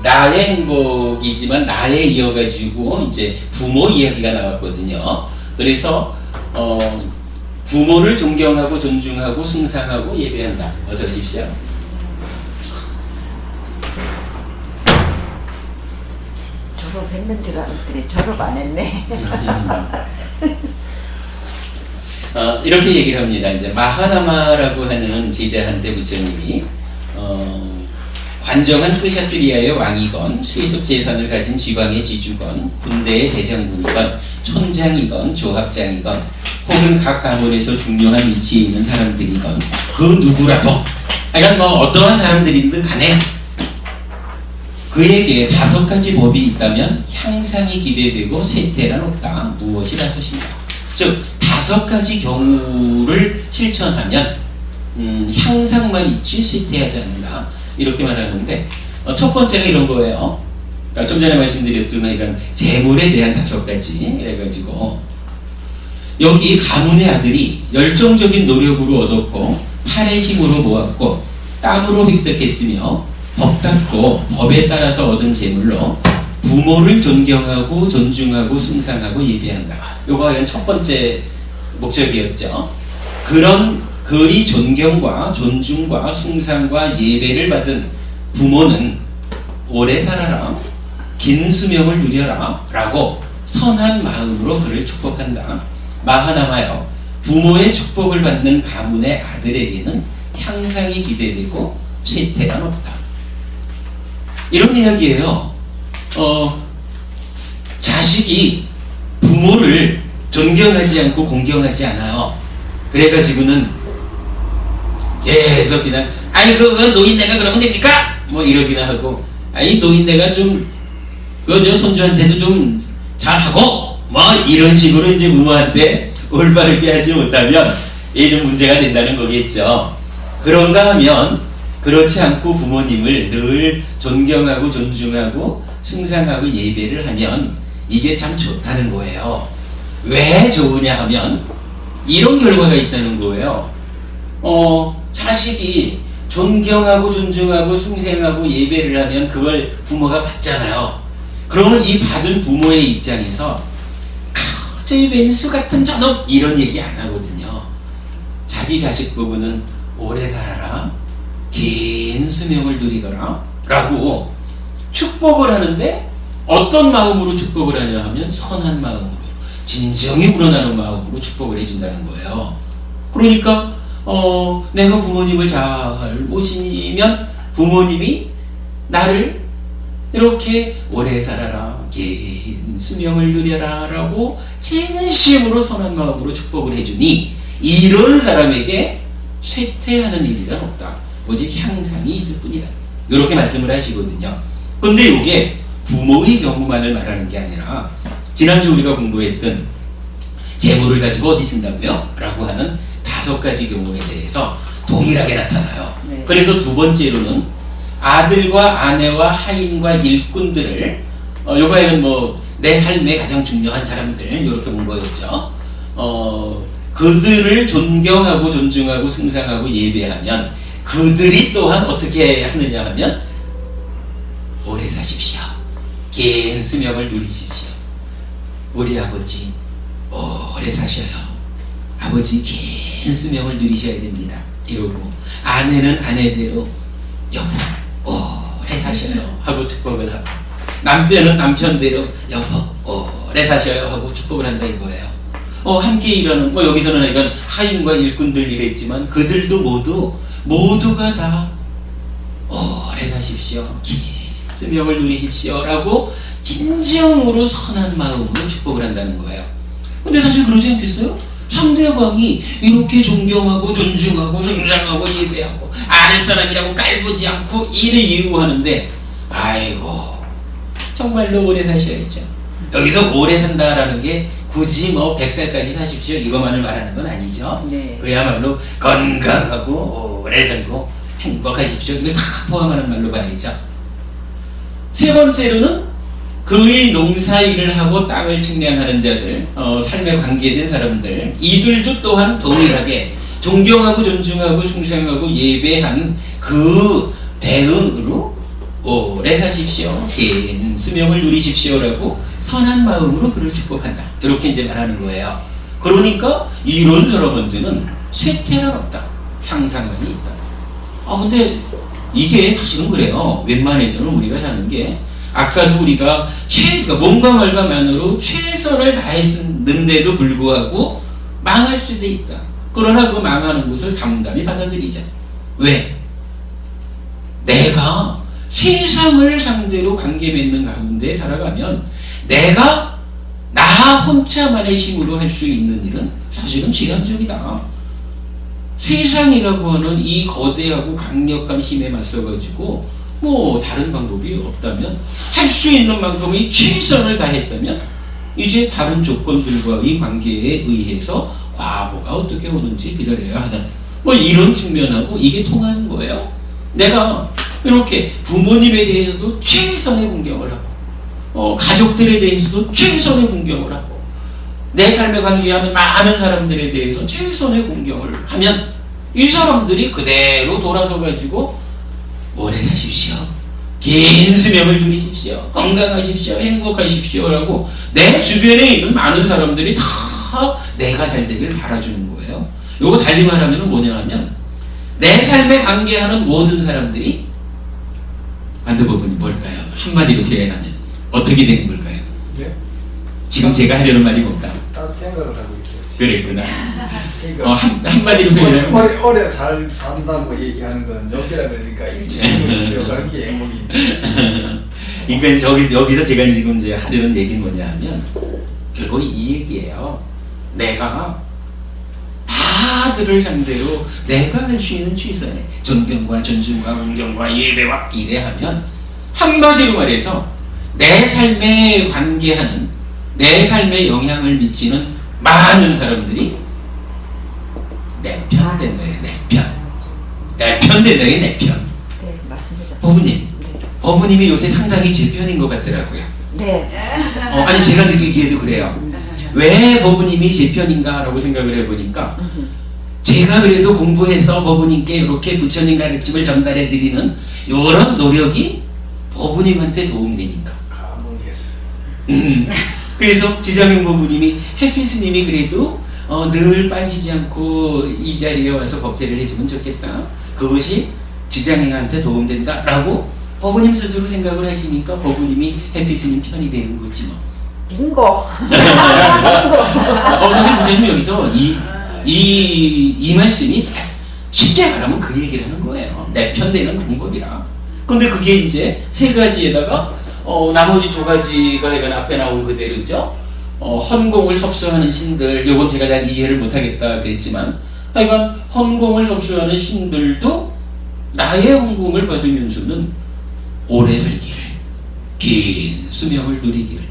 나의 행복이지만 나에 이어가지고 이제 부모 이야기가 나왔거든요. 그래서, 부모를 존경하고 존중하고 숭상하고 예배한다. 어서 오십시오. 졸업했는 줄 알았더니 졸업 안 했네. 이렇게 얘기를 합니다. 이제 마하나마라고 하는 제자한테 부처님이 관정한 크샤트리아의 왕이건 수의습 재산을 가진 지방의 지주건 군대의 대장군이건 촌장이건 조합장이건 혹은 각 가문에서 중요한 위치에 있는 사람들이건 그 누구라도 그러니까 어떠한 사람들이든 간에 그에게 5가지 법이 있다면 향상이 기대되고 쇠퇴란 없다. 무엇이라 소신가. 즉 5가지 경우를 실천하면 향상만 있지 쇠퇴하지 않는다. 이렇게 말하는데 첫 번째가 이런 거예요. 그러니까 좀 전에 말씀드렸던 이런 재물에 대한 5가지 이래가지고 여기 가문의 아들이 열정적인 노력으로 얻었고 팔의 힘으로 모았고 땀으로 획득했으며 법답고 법에 따라서 얻은 재물로 부모를 존경하고 존중하고 숭상하고 예배한다. 요거 첫 번째 목적이었죠. 그런 그의 존경과 존중과 숭상과 예배를 받은 부모는 오래 살아라, 긴 수명을 누려라 라고 선한 마음으로 그를 축복한다. 마하나마여, 부모의 축복을 받는 가문의 아들에게는 향상이 기대되고 쇠퇴가 없다. 이런 이야기예요. 자식이 부모를 존경하지 않고 공경하지 않아요. 그래가지고는 계속 그냥 아이고 노인네가 그러면 됩니까? 뭐 이러기나 하고 아이 노인네가 좀 그 손주한테도 좀 잘하고 뭐 이런 식으로 이제 부모한테 올바르게 하지 못하면 얘는 문제가 된다는 거겠죠. 그런가 하면 그렇지 않고 부모님을 늘 존경하고 존중하고 숭상하고 예배를 하면 이게 참 좋다는 거예요. 왜 좋으냐 하면 이런 결과가 있다는 거예요. 자식이 존경하고 존중하고 숭상하고 예배를 하면 그걸 부모가 받잖아요. 그러면 이 받은 부모의 입장에서 저 왼수 같은 저놈 이런 얘기 안 하거든요. 자기 자식 부부는 오래 살아라, 긴 수명을 누리거라 라고 축복을 하는데 어떤 마음으로 축복을 하냐 하면 선한 마음으로 진정이 우러나는 마음으로 축복을 해준다는 거예요. 그러니까 내가 부모님을 잘 모시면 부모님이 나를 이렇게 오래 살아라, 긴 수명을 누려라 라고 진심으로 선한 마음으로 축복을 해주니 이런 사람에게 쇠퇴하는 일은 없다. 오직 향상이 있을 뿐이다. 이렇게 말씀을 하시거든요. 근데 이게 부모의 경우만을 말하는 게 아니라 지난주 우리가 공부했던 재물을 가지고 어디 쓴다고요? 라고 하는 5가지 경우에 대해서 동일하게 나타나요. 네. 그래서 두 번째로는 아들과 아내와 하인과 일꾼들을 요거에는 내 삶에 가장 중요한 사람들 이렇게 본 거였죠. 그들을 존경하고 존중하고 숭상하고 예배하면 그들이 또한 어떻게 하느냐 하면 오래 사십시오. 긴 수명을 누리십시오. 우리 아버지 오래 사셔요. 아버지 긴 수명을 누리셔야 됩니다. 이러고 아내는 아내대로 여보 오래 사셔요 하고 축복을 하고 남편은 남편대로 여보 오래 사셔요 하고 축복을 한다 이거예요. 함께 일하는 여기서는 이건 하인과 일꾼들 이랬지만 그들도 모두가 다 오래 사십시오. 긴 수명을 누리십시오 라고 진정으로 선한 마음으로 축복을 한다는 거예요. 근데 사실 그러지 않겠어요? 상대방이 이렇게 존경하고 존중하고 숭상하고 예배하고 아랫사람이라고 깔보지 않고 이를 이루하는데 아이고 정말로 오래 사셔야죠. 여기서 오래 산다라는 게 굳이 100살까지 사십시오 이것만을 말하는 건 아니죠. 네. 그야말로 건강하고 오래 살고 행복하십시오 이걸 다 포함하는 말로 봐야죠. 세 번째로는 그의 농사일을 하고 땅을 측량하는 자들, 삶에 관계된 사람들, 이들도 또한 동일하게 존경하고 존중하고 숭상하고 예배한 그 대응으로 오래 사십시오, 긴 수명을 누리십시오라고 선한 마음으로 그를 축복한다. 이렇게 이제 말하는 거예요. 그러니까 이런 사람한테는 쇠퇴란 없다, 향상만이 있다. 근데 이게 사실은 그래요. 웬만해서는 우리가 사는 게 아까도 우리가 몸과 말과 만으로 최선을 다했는데도 불구하고 망할 수도 있다. 그러나 그 망하는 것을 담담히 받아들이자. 왜? 내가 세상을 상대로 관계 맺는 가운데 살아가면 내가 나 혼자만의 힘으로 할 수 있는 일은 사실은 제한적이다. 세상이라고 하는 이 거대하고 강력한 힘에 맞서가지고 다른 방법이 없다면 할 수 있는 만큼의 최선을 다했다면 이제 다른 조건들과의 관계에 의해서 과보가 어떻게 오는지 기다려야 하는 이런 측면하고 이게 통하는 거예요. 내가 이렇게 부모님에 대해서도 최선의 공경을 하고 가족들에 대해서도 최선의 공경을 하고 내 삶에 관계하는 많은 사람들에 대해서 최선의 공경을 하면 이 사람들이 그대로 돌아서 가지고 오래 사십시오, 긴 수명을 누리십시오, 건강하십시오, 행복하십시오 라고 내 주변에 있는 많은 사람들이 다 내가 잘 되길 바라주는 거예요. 요거 달리 말하면 뭐냐 하면 내 삶에 관계하는 모든 사람들이 반대부분이 뭘까요? 한마디로 표현하면 어떻게 되는 걸까요? 네? 지금 제가 하려는 말이 뭘까? 딴 생각을 하고 있었어요. 그랬구나. 그러니까 한마디로 표현하면 오래 산다고 얘기하는 거는 여기라 그러니까 일찍 죽어가는 게 행복입니다. 그러니까 여기서 제가 지금 이제 하려는 얘기는 뭐냐 하면 결국 이 얘기예요. 내가 다들을 상대로 내가 할 수 있는 최선의 존경과 존중과 공경과 예배와 이래하면 한마디로 말해서 내 삶에 관계하는 내 삶에 영향을 미치는 많은 사람들이 내 편 된다. 내 편 된다. 내 편. 네, 맞습니다. 어머님, 어머님이 요새 상당히 제 편인 것 같더라고요. 네. 아니 제가 느끼기에도 그래요. 왜 버부님이 제 편인가 라고 생각을 해보니까 제가 그래도 공부해서 버부님께 이렇게 부처님 가르침을 전달해 드리는 이런 노력이 버부님한테 도움되니까. 감흥했어요. 그래서 지장형 버부님이 해피스님이 그래도 늘 빠지지 않고 이 자리에 와서 법회를 해주면 좋겠다. 그것이 지장형한테 도움된다 라고 버부님 스스로 생각을 하시니까 버부님이 해피스님 편이 되는 거지 뭐. 빙고. 사실 부처님 여기서 이 말씀이 쉽게 말하면 그 얘기를 하는 거예요. 내 편 되는 방법이라. 근데 그게 이제 세 가지에다가 나머지 두 가지가 이건 앞에 나온 그대로죠. 헌공을 섭수하는 신들, 요건 제가 잘 이해를 못하겠다 그랬지만 하여간 헌공을 섭수하는 신들도 나의 헌공을 받으면서는 오래 살기를, 긴 수명을 누리기를,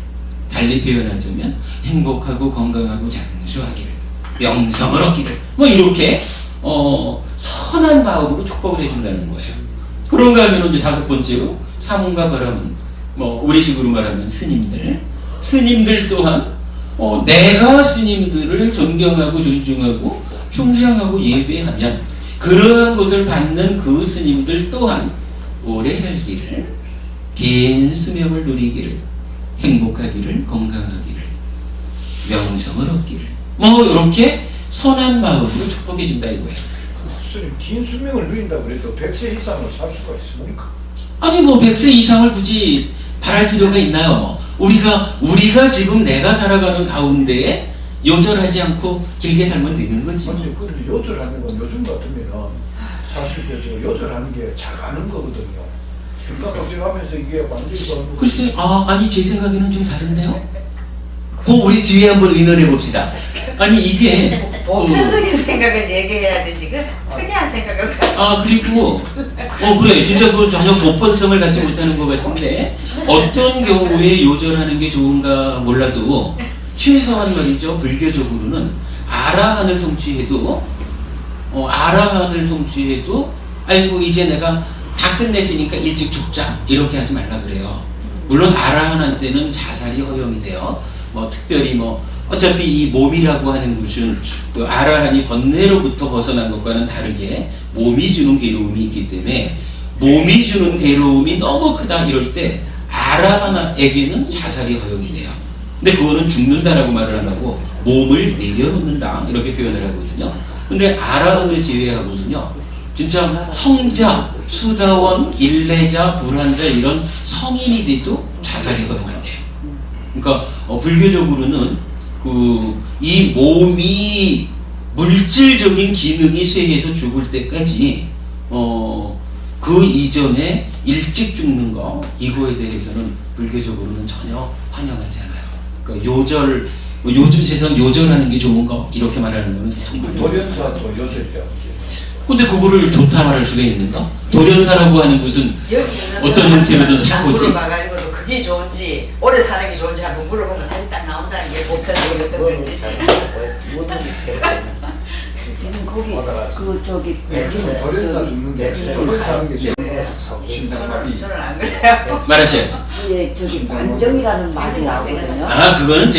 달리 표현하자면 행복하고 건강하고 장수하기를, 명성을 얻기를 이렇게 선한 마음으로 축복을 해준다는 거예요. 그런가 하면 이제 다섯 번째로 사문과 바람은 우리식으로 말하면 스님들, 스님들 또한 내가 스님들을 존경하고 존중하고 충성하고 예배하면 그러한 것을 받는 그 스님들 또한 오래 살기를, 긴 수명을 누리기를, 행복하기를, 건강하기를, 명성을 얻기를, 뭐 이렇게 선한 마음으로 축복해 준다 이거예요. 스님 긴 수명을 누린다고 그래도 100세 이상을 살 수가 있습니까? 아니 뭐 100세 이상을 굳이 바랄 필요가 있나요? 우리가 지금 내가 살아가는 가운데에 요절하지 않고 길게 살면 되는 거지. 아니 근데 요절하는 건 요즘 같으면 사실 저 요절하는 게 잘 가는 거거든요. 생각하면서 이게 완전히 글쎄, 아니 제 생각에는 좀 다른데요? 우리 뒤에 한번 의논해 봅시다. 아니 이게 보편적인 생각을 얘기해야 되지. 그 특이한 생각을. 그리고 그래 진짜 그 전혀 보편성을 갖지 못하는 것 같은데 어떤 경우에 요절하는 게 좋은가 몰라도 최소한 말이죠 불교적으로는 아라한을 성취해도 아이고 이제 내가 다 끝냈으니까 일찍 죽자 이렇게 하지 말라 그래요. 물론 아라한한테는 자살이 허용이 돼요. 특별히 어차피 이 몸이라고 하는 것은 그 아라한이 번뇌로부터 벗어난 것과는 다르게 몸이 주는 괴로움이 있기 때문에 몸이 주는 괴로움이 너무 크다 이럴 때 아라한에게는 자살이 허용이 돼요. 근데 그거는 죽는다라고 말을 안 하고 몸을 내려놓는다 이렇게 표현을 하거든요. 근데 아라한을 제외하고는요 진짜 성자, 수다원, 일례자, 불환자 이런 성인이 돼도 자살이 허용한대요. 그러니까 불교적으로는 이 몸이 물질적인 기능이 쇠해서 죽을 때까지 그 이전에 일찍 죽는 거 이거에 대해서는 불교적으로는 전혀 환영하지 않아요. 그러니까 요즘 세상 요절하는 게 좋은 거 이렇게 말하는 거는 정말 도련사도 요절이야. 근데 그거를 좋다 말할 수가 있는가? 도련사라고 하는 것은 어떤 형태로든 사고지. 물어봐가지고도 그게 좋은지 오래 사는 게 좋은지 한번 물어보면 답이 딱 나온다는 게 보편적으로 어떤 건지. 지금 거기 그쪽이 도련사 죽는 게 도련사 하는 게 심장마비. 저는 안 그래요. 말하세요. 예, 저기 관정이라는 말이 나오거든요. 그거는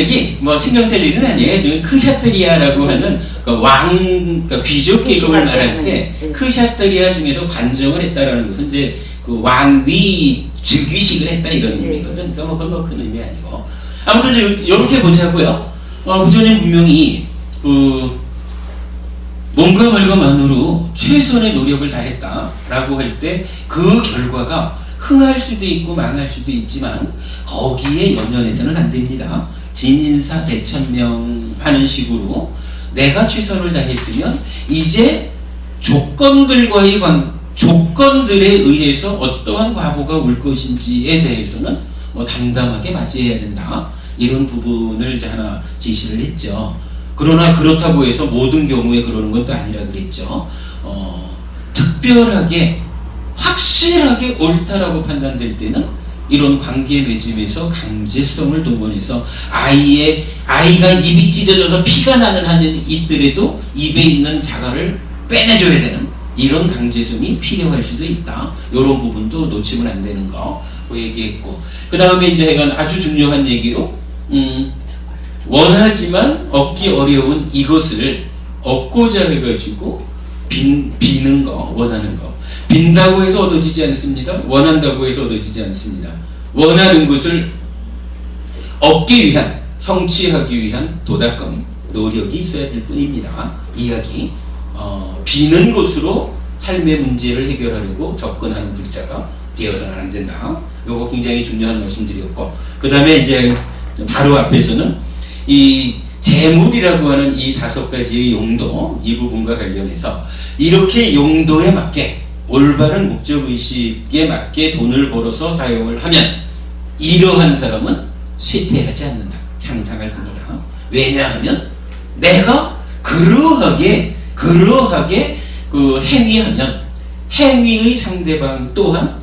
신경 쓸 일은 아니에요. 지금 크샤트리아라고 하는 그러니까 귀족 계급을 말할 때 크샤트리아 중에서 관정을 했다라는 것은 이제 그 왕위 즉위식을 했다 이런 의미거든. 그러니까 그건 큰 의미 아니고. 아무튼 이렇게 보자고요. 부처님 분명히 몸과 말과 만으로 최선의 노력을 다했다라고 할 때 그 결과가 흥할 수도 있고 망할 수도 있지만 거기에 연연해서는 안 됩니다. 진인사 대천명 하는 식으로 내가 최선을 다했으면 이제 조건들에 의해서 어떠한 과보가 올 것인지에 대해서는 담담하게 맞이해야 된다. 이런 부분을 이제 하나 제시를 했죠. 그러나 그렇다고 해서 모든 경우에 그러는 건 또 아니라 그랬죠. 특별하게 확실하게 옳다라고 판단될 때는 이런 관계 맺음에서 강제성을 동원해서 아이가 입이 찢어져서 피가 나는 한은 있더라도 입에 있는 자갈을 빼내줘야 되는 이런 강제성이 필요할 수도 있다. 이런 부분도 놓치면 안 되는 거 얘기했고, 그 다음에 이제 아주 중요한 얘기로 원하지만 얻기 어려운 이것을 얻고자 해가지고 비는 거, 원하는 거. 빈다고 해서 얻어지지 않습니다. 원한다고 해서 얻어지지 않습니다. 원하는 것을 얻기 위한, 성취하기 위한 도닦음, 노력이 있어야 될 뿐입니다. 이야기. 비는 것으로 삶의 문제를 해결하려고 접근하는 불자가 되어서는 안 된다. 요거 굉장히 중요한 말씀드렸고, 그 다음에 이제 바로 앞에서는 이 재물이라고 하는 이 5가지의 용도, 이 부분과 관련해서 이렇게 용도에 맞게 올바른 목적의식에 맞게 돈을 벌어서 사용을 하면 이러한 사람은 쇠퇴하지 않는다. 향상할 뿐이다. 왜냐하면 내가 그러하게 그 행위하면 행위의 상대방 또한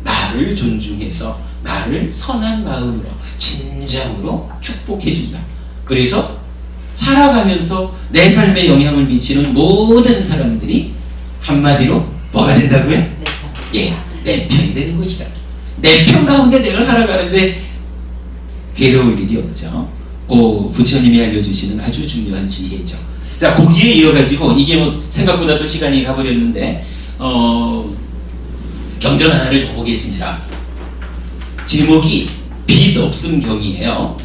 나를 존중해서 나를 선한 마음으로 진정으로 축복해준다. 그래서 살아가면서 내 삶에 영향을 미치는 모든 사람들이 한마디로 뭐가 된다고요? 내 편이 되는 것이다. 내 편 가운데 내가 살아가는데 괴로울 일이 없죠. 그 부처님이 알려주시는 아주 중요한 지혜죠. 자, 거기에 이어가지고 이게 뭐 생각보다 또 시간이 가버렸는데 경전 하나를 더 보겠습니다. 제목이 빛 없음 경이에요.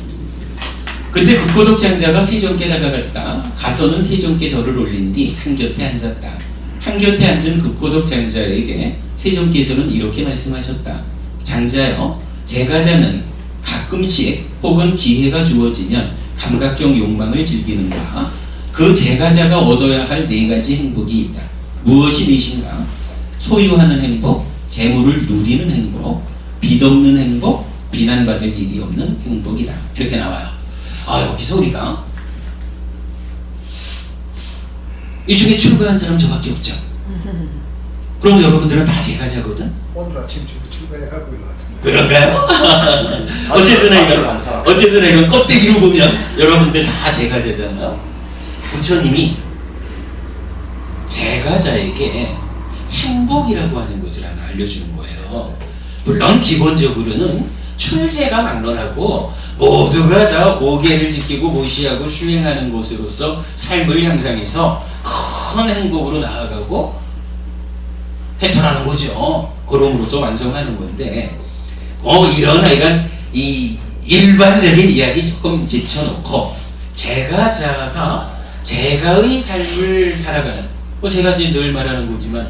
그때 극고독 장자가 세존께 다가갔다. 가서는 세존께 절을 올린 뒤 한곁에 앉았다. 한곁에 앉은 극고독 장자에게 세존께서는 이렇게 말씀하셨다. 장자여, 제가자는 가끔씩 혹은 기회가 주어지면 감각적 욕망을 즐기는가? 그 제가자가 얻어야 할 네 가지 행복이 있다. 무엇이 넷인가? 소유하는 행복, 재물을 누리는 행복, 빚 없는 행복, 비난받을 일이 없는 행복이다. 이렇게 나와요. 여기서 우리가 이 중에 출가한 사람 저밖에 없죠. 그럼 여러분들은 다 제가자거든? 오늘 아침 출근해가고 일어났습니다. 그런가요? 어쨌든 이건 껍데기로 보면 여러분들 다 제가자잖아요. 부처님이 제가자에게 행복이라고 하는 것을 하나 알려주는 거예요. 물론 기본적으로는 출제가 막론하고 모두가 다 오계를 지키고 모시하고 수행하는 것으로서 삶을 향상해서 큰 행복으로 나아가고 해탈하는 거죠. 그럼으로써 완성하는 건데 이런 하여간 이 일반적인 이야기 조금 제쳐놓고 제가자가 제가의 삶을 살아가는 제가 이제 늘 말하는 거지만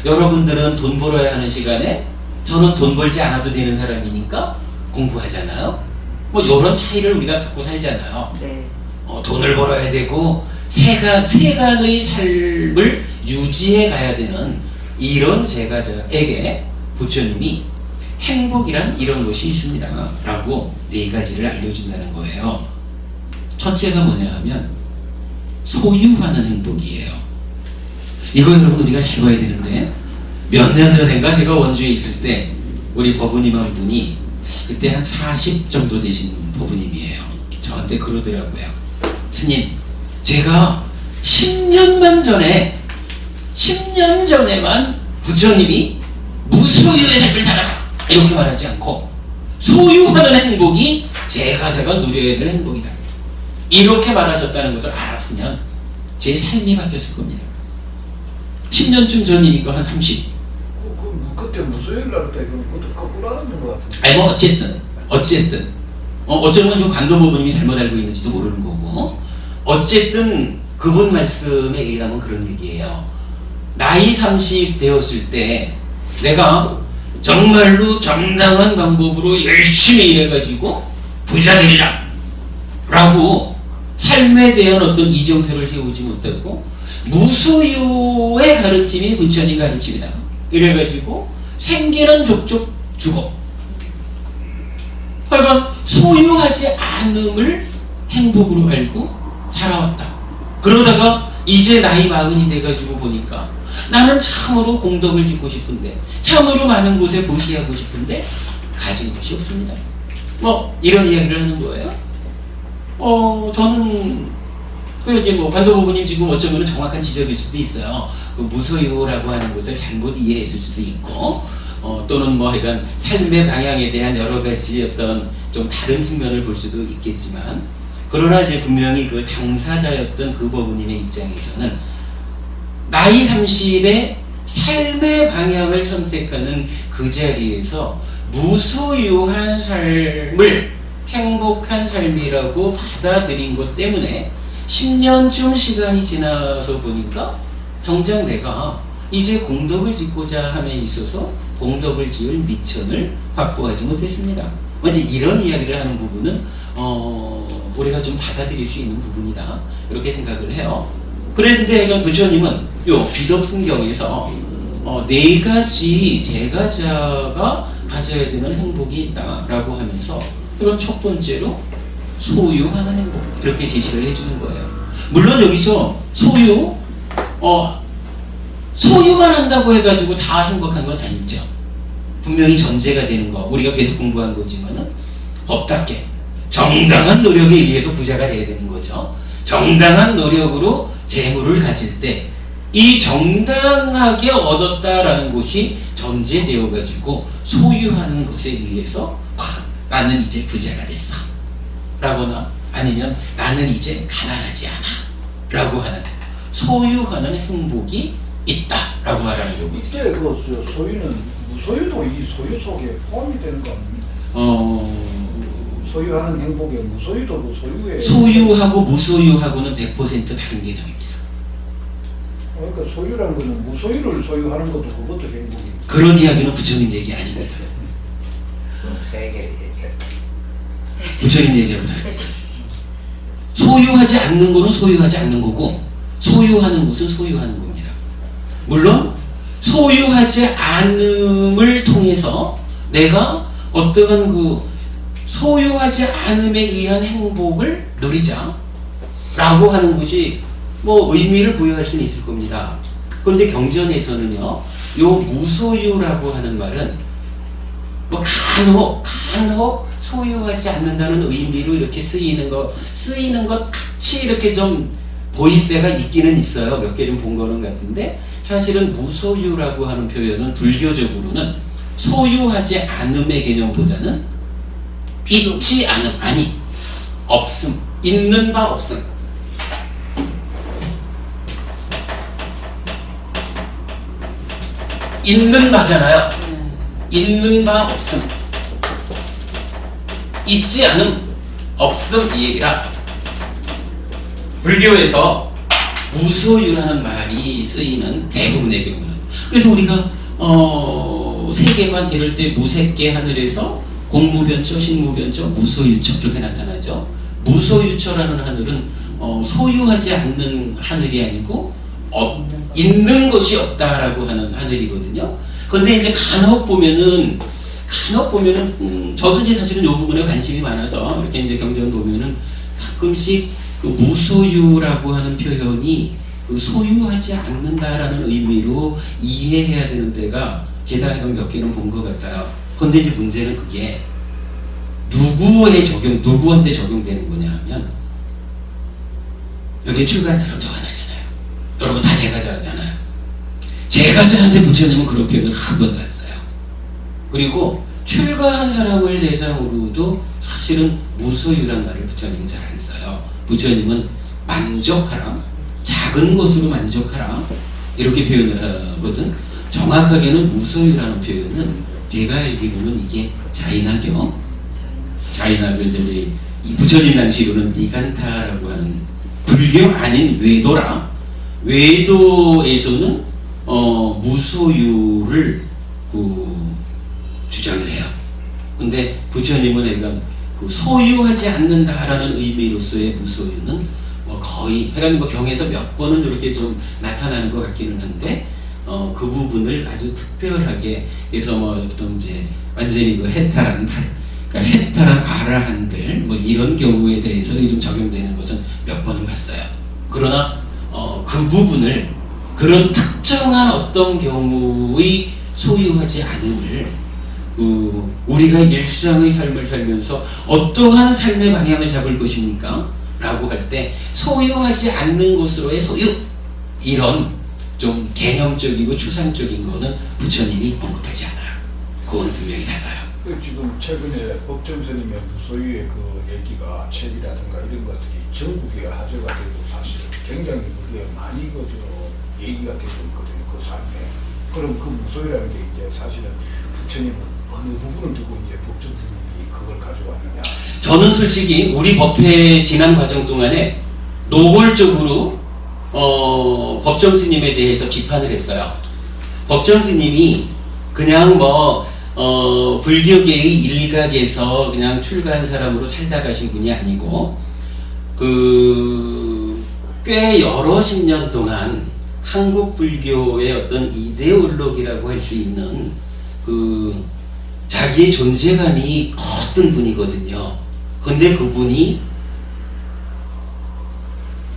여러분들은 돈 벌어야 하는 시간에 저는 돈 벌지 않아도 되는 사람이니까 공부하잖아요. 이런 차이를 우리가 갖고 살잖아요. 네. 돈을 벌어야 되고 세간의 삶을 유지해 가야 되는 이런 제가자에게 부처님이 행복이란 이런 것이 있습니다 라고 네 가지를 알려준다는 거예요. 첫째가 뭐냐 하면 소유하는 행복이에요. 이거 여러분 우리가 잘 봐야 되는데 몇 년 전인가 제가 원주에 있을 때 우리 법우님 한 분이 그때 한 40 정도 되신 법우님이에요. 저한테 그러더라고요. 스님, 제가 10년 전에만 부처님이 무소유의 삶을 살아라 이렇게 말하지 않고 소유하는 행복이 제가자가 누려야 될 행복이다 이렇게 말하셨다는 것을 알았으면 제 삶이 바뀌었을 겁니다. 10년쯤 전이니까 한 30. 그때 무소유를 할 때 그것도 거꾸로 알았는 것 같은데. 어쨌든 어쩌면 좀 관도부부님이 잘못 알고 있는지도 모르는 거고 어쨌든 그분 말씀에 의하면 그런 얘기예요. 나이 30 되었을 때 내가 정말로 정당한 방법으로 열심히 일해가지고 부자 되리라 라고 삶에 대한 어떤 이정표를 세우지 못하고 무소유의 가르침이 부처님 가르침이다 이래가지고 생계는 족족 주고 하여간 소유하지 않음을 행복으로 알고 살아왔다. 그러다가 이제 나이 40이 돼가지고 보니까 나는 참으로 공덕을 짓고 싶은데 참으로 많은 곳에 보시하고 싶은데 가진 것이 없습니다. 이런 이야기를 하는 거예요. 저는 이제 관도부부님 지금 어쩌면 정확한 지적일 수도 있어요. 그 무소유라고 하는 것을 잘못 이해했을 수도 있고 또는 하여간 삶의 방향에 대한 여러 가지 어떤 좀 다른 측면을 볼 수도 있겠지만 그러나 이제 분명히 그 당사자였던 그 법우님의 입장에서는 나이 30에 삶의 방향을 선택하는 그 자리에서 무소유한 삶을 행복한 삶이라고 받아들인 것 때문에 10년쯤 시간이 지나서 보니까 정작 내가 이제 공덕을 짓고자 함에 있어서 공덕을 지을 미천을 확보하지 못했습니다. 이제 이런 이야기를 하는 부분은 우리가 좀 받아들일 수 있는 부분이다 이렇게 생각을 해요. 그런데 부처님은 요 빛없음경에서 네 가지 제가자가 가져야 되는 행복이 있다라고 하면서 이건 첫 번째로 소유하는 행복 이렇게 제시를 해주는 거예요. 물론 여기서 소유만 한다고 해가지고 다 행복한 건 아니죠. 분명히 전제가 되는 거 우리가 계속 공부한 거지만은 법답게 정당한 노력에 의해서 부자가 돼야 되는 거죠. 정당한 노력으로 재물을 가질 때 이 정당하게 얻었다라는 것이 전제되어 가지고 소유하는 것에 의해서 확 나는 이제 부자가 됐어 라거나 아니면 나는 이제 가난하지 않아 라고 하는 소유하는 행복이 있다 라고 말하는 거거든요. 이때 그 소유는 무소유도 이 소유 속에 포함이 되는 거 아닙니까? 소유하는 행복에 무소유도 그 소유에 소유하고 무소유하고는 100% 다른 개념입니다. 그러니까 소유라는 거는 무소유를 소유하는 것도 그것도 행복입니다. 그런 이야기는 부처님 얘기 아닙니다. 부처님 얘기하고 다릅니다. 소유하지 않는 거는 소유하지 않는 거고 소유하는 것은 소유하는 겁니다. 물론 소유하지 않음을 통해서 내가 어떠한 그 소유하지 않음에 의한 행복을 누리자 라고 하는 것이 뭐 의미를 부여할 수는 있을 겁니다. 그런데 경전에서는요, 요 무소유라고 하는 말은 뭐 간혹 소유하지 않는다는 의미로 이렇게 쓰이는 것 같이 이렇게 좀 보일 때가 있기는 있어요. 몇 개 좀 본 거는 같은데 사실은 무소유라고 하는 표현은 불교적으로는 소유하지 않음의 개념보다는 있지 않음, 아니 없음, 있는 바 없음. 있는 바잖아요. 있는 바 없음. 있지 않음, 없음 이 얘기라. 불교에서 무소유라는 말이 쓰이는 대부분의 경우는 그래서 우리가 세계관 이럴 때 무색계 하늘에서 공무변처, 신무변처, 무소유처 이렇게 나타나죠. 무소유처라는 하늘은 소유하지 않는 하늘이 아니고 있는 것이 없다라고 하는 하늘이거든요. 그런데 이제 간혹 보면은 저도 이제 사실은 이 부분에 관심이 많아서 이렇게 이제 경전 보면은 가끔씩 그 무소유라고 하는 표현이 그 소유하지 않는다라는 의미로 이해해야 되는 데가 제가 몇 개는 본 것 같아요. 그런데 이제 문제는 그게 누구한테 적용되는 거냐 하면 여기 출가한 사람 저 하나잖아요. 여러분 다 제가자잖아요. 제가자한테 부처님은 그런 표현을 한 번도 안 써요. 그리고 출가한 사람을 대상으로도 사실은 무소유란 말을 부처님은 잘 안 써요. 부처님은 만족하라, 작은 것으로 만족하라 이렇게 표현을 하거든. 정확하게는 무소유라는 표현은 제가 알기로는 이게 자인하교 이제 이 부처님 당시로는 니간타라고 하는 불교 아닌 외도라. 외도에서는 무소유를 주장을 해요. 근데 부처님은 약간 그 소유하지 않는다라는 의미로서의 무소유는 거의 하여간 뭐 경에서 몇 번은 이렇게 좀 나타나는 것 같기는 한데 그 부분을 아주 특별하게 해서 뭐 어떤 이제 완전히 그 해탈한 그러니까 해탈한 아라한들 뭐 이런 경우에 대해서 좀 적용되는 것은 몇 번은 봤어요. 그러나 그 부분을 그런 특정한 어떤 경우의 소유하지 않음을 우리가 일상의 삶을 살면서 어떠한 삶의 방향을 잡을 것입니까? 라고 할 때 소유하지 않는 것으로의 소유 이런 좀 개념적이고 추상적인 거는 부처님이 언급하지 않아요. 그거는 분명히 달라요. 지금 최근에 법정스님의 무소유의 그 얘기가 책이라든가 이런 것들이 전국에 화제가 되고 사실 굉장히 그게 많이 얘기가 되고 있거든요. 그 삶에. 그럼 그 무소유라는 게 이제 사실은 부처님은 어느 부분을 두고 이제 법정스님이 그걸 가져왔느냐. 저는 솔직히 우리 법회 지난 과정 동안에 노골적으로 법정스님에 대해서 비판을 했어요. 법정스님이 그냥 불교계의 일각에서 그냥 출가한 사람으로 살다 가신 분이 아니고 꽤 여러 십 년 동안 한국 불교의 어떤 이데올로기라고 할 수 있는 자기의 존재감이 컸던 분이거든요. 근데 그분이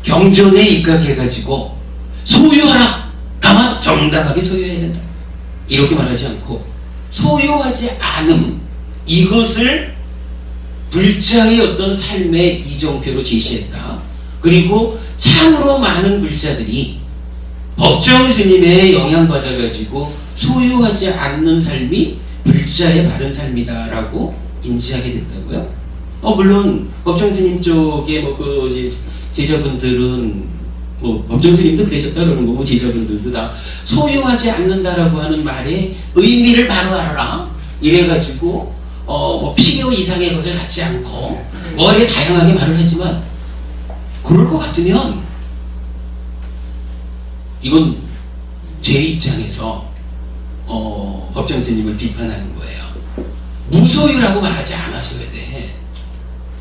경전에 입각해가지고 소유하라! 다만 정당하게 소유해야 된다. 이렇게 말하지 않고 소유하지 않음 이것을 불자의 어떤 삶의 이정표로 제시했다. 그리고 참으로 많은 불자들이 법정 스님의 영향받아가지고 소유하지 않는 삶이 불자의 바른 삶이다라고 인지하게 됐다고요? 물론 법정스님 쪽에 뭐 그 제자분들은 뭐 법정스님도 그러셨다 그러는 거고 제자분들도 다 소유하지 않는다라고 하는 말의 의미를 바로 알아라 이래가지고 뭐 필요 이상의 것을 갖지 않고 뭐 이렇게 다양하게 말을 하지만 그럴 것 같으면 이건 제 입장에서 법정스님을 비판하는 거예요. 무소유라고 말하지 않았어야 돼.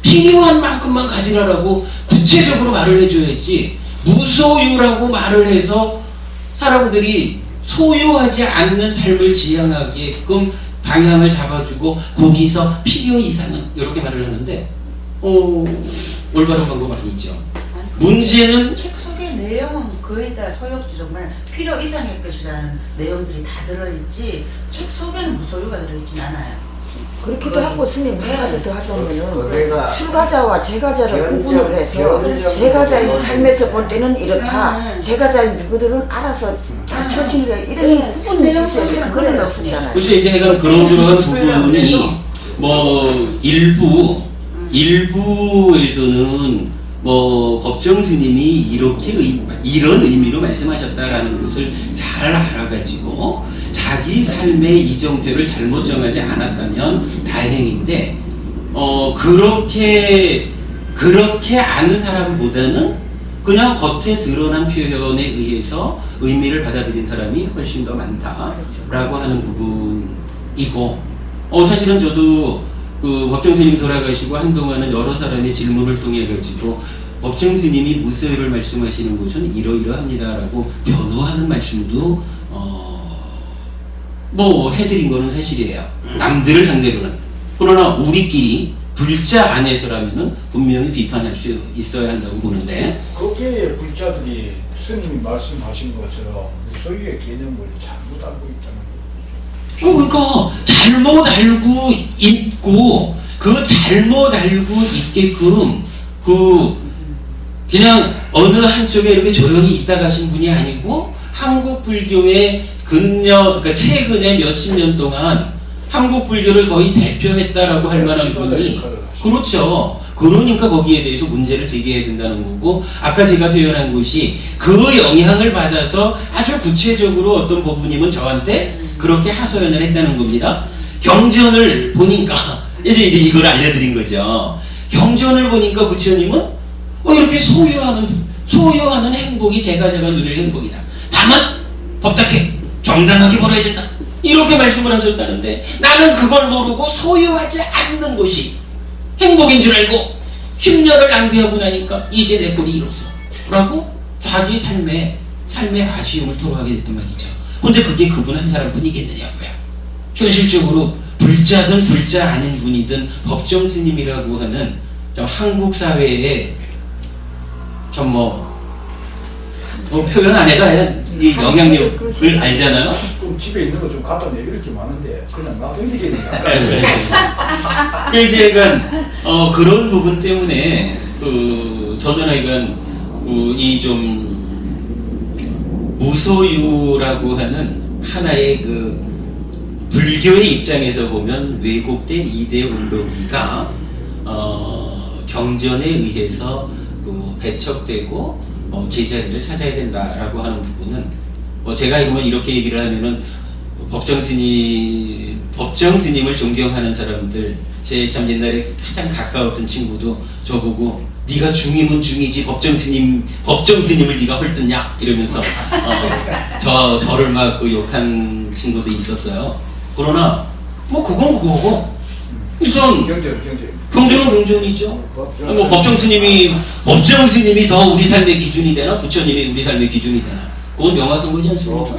필요한 만큼만 가지라라고 구체적으로 말을 해줘야지 무소유라고 말을 해서 사람들이 소유하지 않는 삶을 지향하게끔 방향을 잡아주고 거기서 필요 이상은 이렇게 말을 하는데 올바른 방법 아니죠. 문제는 책 속의 내용은 거의 다 소유주 정말 필요 이상의 것이라는 내용들이 다 들어있지 책 속에는 무소유가 들어있진 않아요. 그렇기도 하고 스님 한 가지 더 그래가 하자면은 출가자와 제가자를 견적, 구분을 해서 견적, 제가자의 견적. 삶에서 볼 때는 이렇다 제가자의 누구들은 알아서 잘 처신을 이런 구분이 있어야 돼. 그건 없었잖아요. 그래서 이제 약간 그런 부분이 뭐 일부에서는 뭐 법정 스님이 이렇게 이런 의미로 말씀하셨다라는 것을 잘 알아가지고 자기 삶의 이정표를 잘못 정하지 않았다면 다행인데 그렇게 아는 사람보다는 그냥 겉에 드러난 표현에 의해서 의미를 받아들인 사람이 훨씬 더 많다라고 하는 부분이고 사실은 저도 그 법정 스님 돌아가시고 한동안은 여러 사람의 질문을 통해 가지고 법정 스님이 무소유를 말씀하시는 것은 이러이러합니다라고 변호하는 말씀도 뭐 해드린 거는 사실이에요. 남들을 상대로는. 그러나 우리끼리 불자 안에서라면은 분명히 비판할 수 있어야 한다고 보는데 거기에 불자들이 스님이 말씀하신 것처럼 무소유의 개념을 잘못 알고 있다는 거죠. 그러니까 잘못 알고 있고 그 잘못 알고 있게끔 그냥 어느 한쪽에 이렇게 조용히 있다 가신 분이 아니고 한국 불교의 그러니까 최근에 몇십 년 동안 한국 불교를 거의 대표했다라고 할 만한 분이 그렇죠. 그러니까 거기에 대해서 문제를 제기해야 된다는 거고 아까 제가 표현한 것이 그 영향을 받아서 아주 구체적으로 어떤 부부님은 저한테 그렇게 하소연을 했다는 겁니다. 경전을 보니까 이제 이걸 알려드린 거죠. 경전을 보니까 부처님은 이렇게 소유하는 행복이 제가 누릴 행복이다. 다만 법답게 정당하게 벌어야 된다. 이렇게 말씀을 하셨다는데 나는 그걸 모르고 소유하지 않는 것이 행복인 줄 알고 10년을 낭비하고 나니까 이제 내 꼴이 이렇소 라고 자기 삶의 아쉬움을 토로하게 됐단 말이죠. 근데 그게 그분 한 사람뿐이겠느냐고요. 현실적으로 불자든 불자 아닌 분이든 법정 스님이라고 하는 한국 사회에 표현 안 해도 이 영향력을 알잖아요. 그럼 집에 있는 거 좀 갖다 내릴 게 많은데 그냥 놔둬야 되겠네요. 이제 그런 부분 때문에 저는 이 좀 무소유라고 하는 하나의 불교의 입장에서 보면 왜곡된 이대 운동기가 경전에 의해서 배척되고 제자리를 찾아야 된다라고 하는 부분은 제가 이렇게 얘기를 하면은 법정 스님을 존경하는 사람들 제 참 옛날에 가장 가까웠던 친구도 저보고 네가 중이면 중이지 법정 스님을 네가 헐뜯냐 이러면서 저를 막 욕한 친구도 있었어요. 그러나 그건 그거고 일단 경전은 경전이죠. 법정 스님이 더 우리 삶의 기준이 되나 부처님이 우리 삶의 기준이 되나 그건 명확한 거지 않습니까?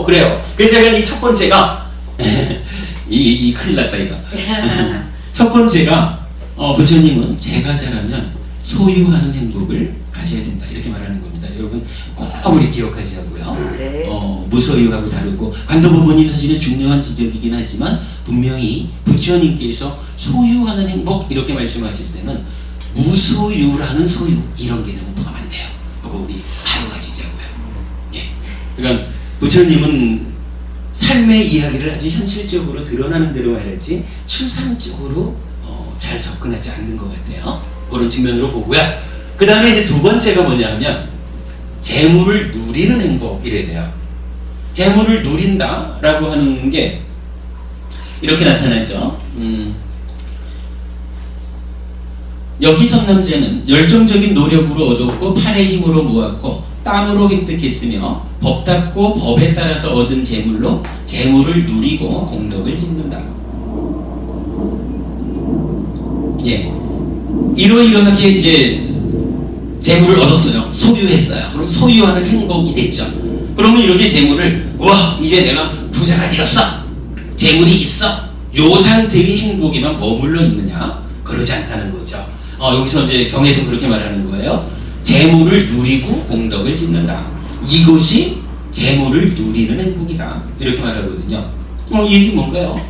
그래요. 그래서 제가 이 첫 번째가 이 큰일 났다 이거. 첫 번째가 부처님은 제가자라면 소유하는 행복을 가져야 된다 이렇게 말하는 겁니다. 여러분 꼭 우리 기억하시자고요. 네. 무소유하고 다르고 관도부모님 사실은 중요한 지적이긴 하지만 분명히 부처님께서 소유하는 행복 이렇게 말씀하실 때는 무소유라는 소유 이런 개념은 포함 안 돼요. 그거 우리 바로 가시자고요. 예. 그러니까 부처님은 삶의 이야기를 아주 현실적으로 드러나는 대로 말했지 추상적으로 잘 접근하지 않는 것 같아요. 그런 측면으로 보고요. 그 다음에 이제 두 번째가 뭐냐 하면 재물을 누리는 행복 이래야 돼요. 재물을 누린다라고 하는 게 이렇게 나타나죠. 여기 선남제는 열정적인 노력으로 얻었고 팔의 힘으로 모았고 땀으로 획득했으며 법답고 법에 따라서 얻은 재물로 재물을 누리고 공덕을 짓는다. 예, 이러이러하게 이제 재물을 얻었어요. 소유했어요. 그럼 소유하는 행복이 됐죠. 그러면 이렇게 재물을 우와 이제 내가 부자가 되었어. 재물이 있어. 요 상태의 행복에만 머물러 있느냐? 그러지 않다는 거죠. 여기서 이제 경에서 그렇게 말하는 거예요. 재물을 누리고 공덕을 짓는다. 이것이 재물을 누리는 행복이다. 이렇게 말하거든요. 이 얘기 뭔가요?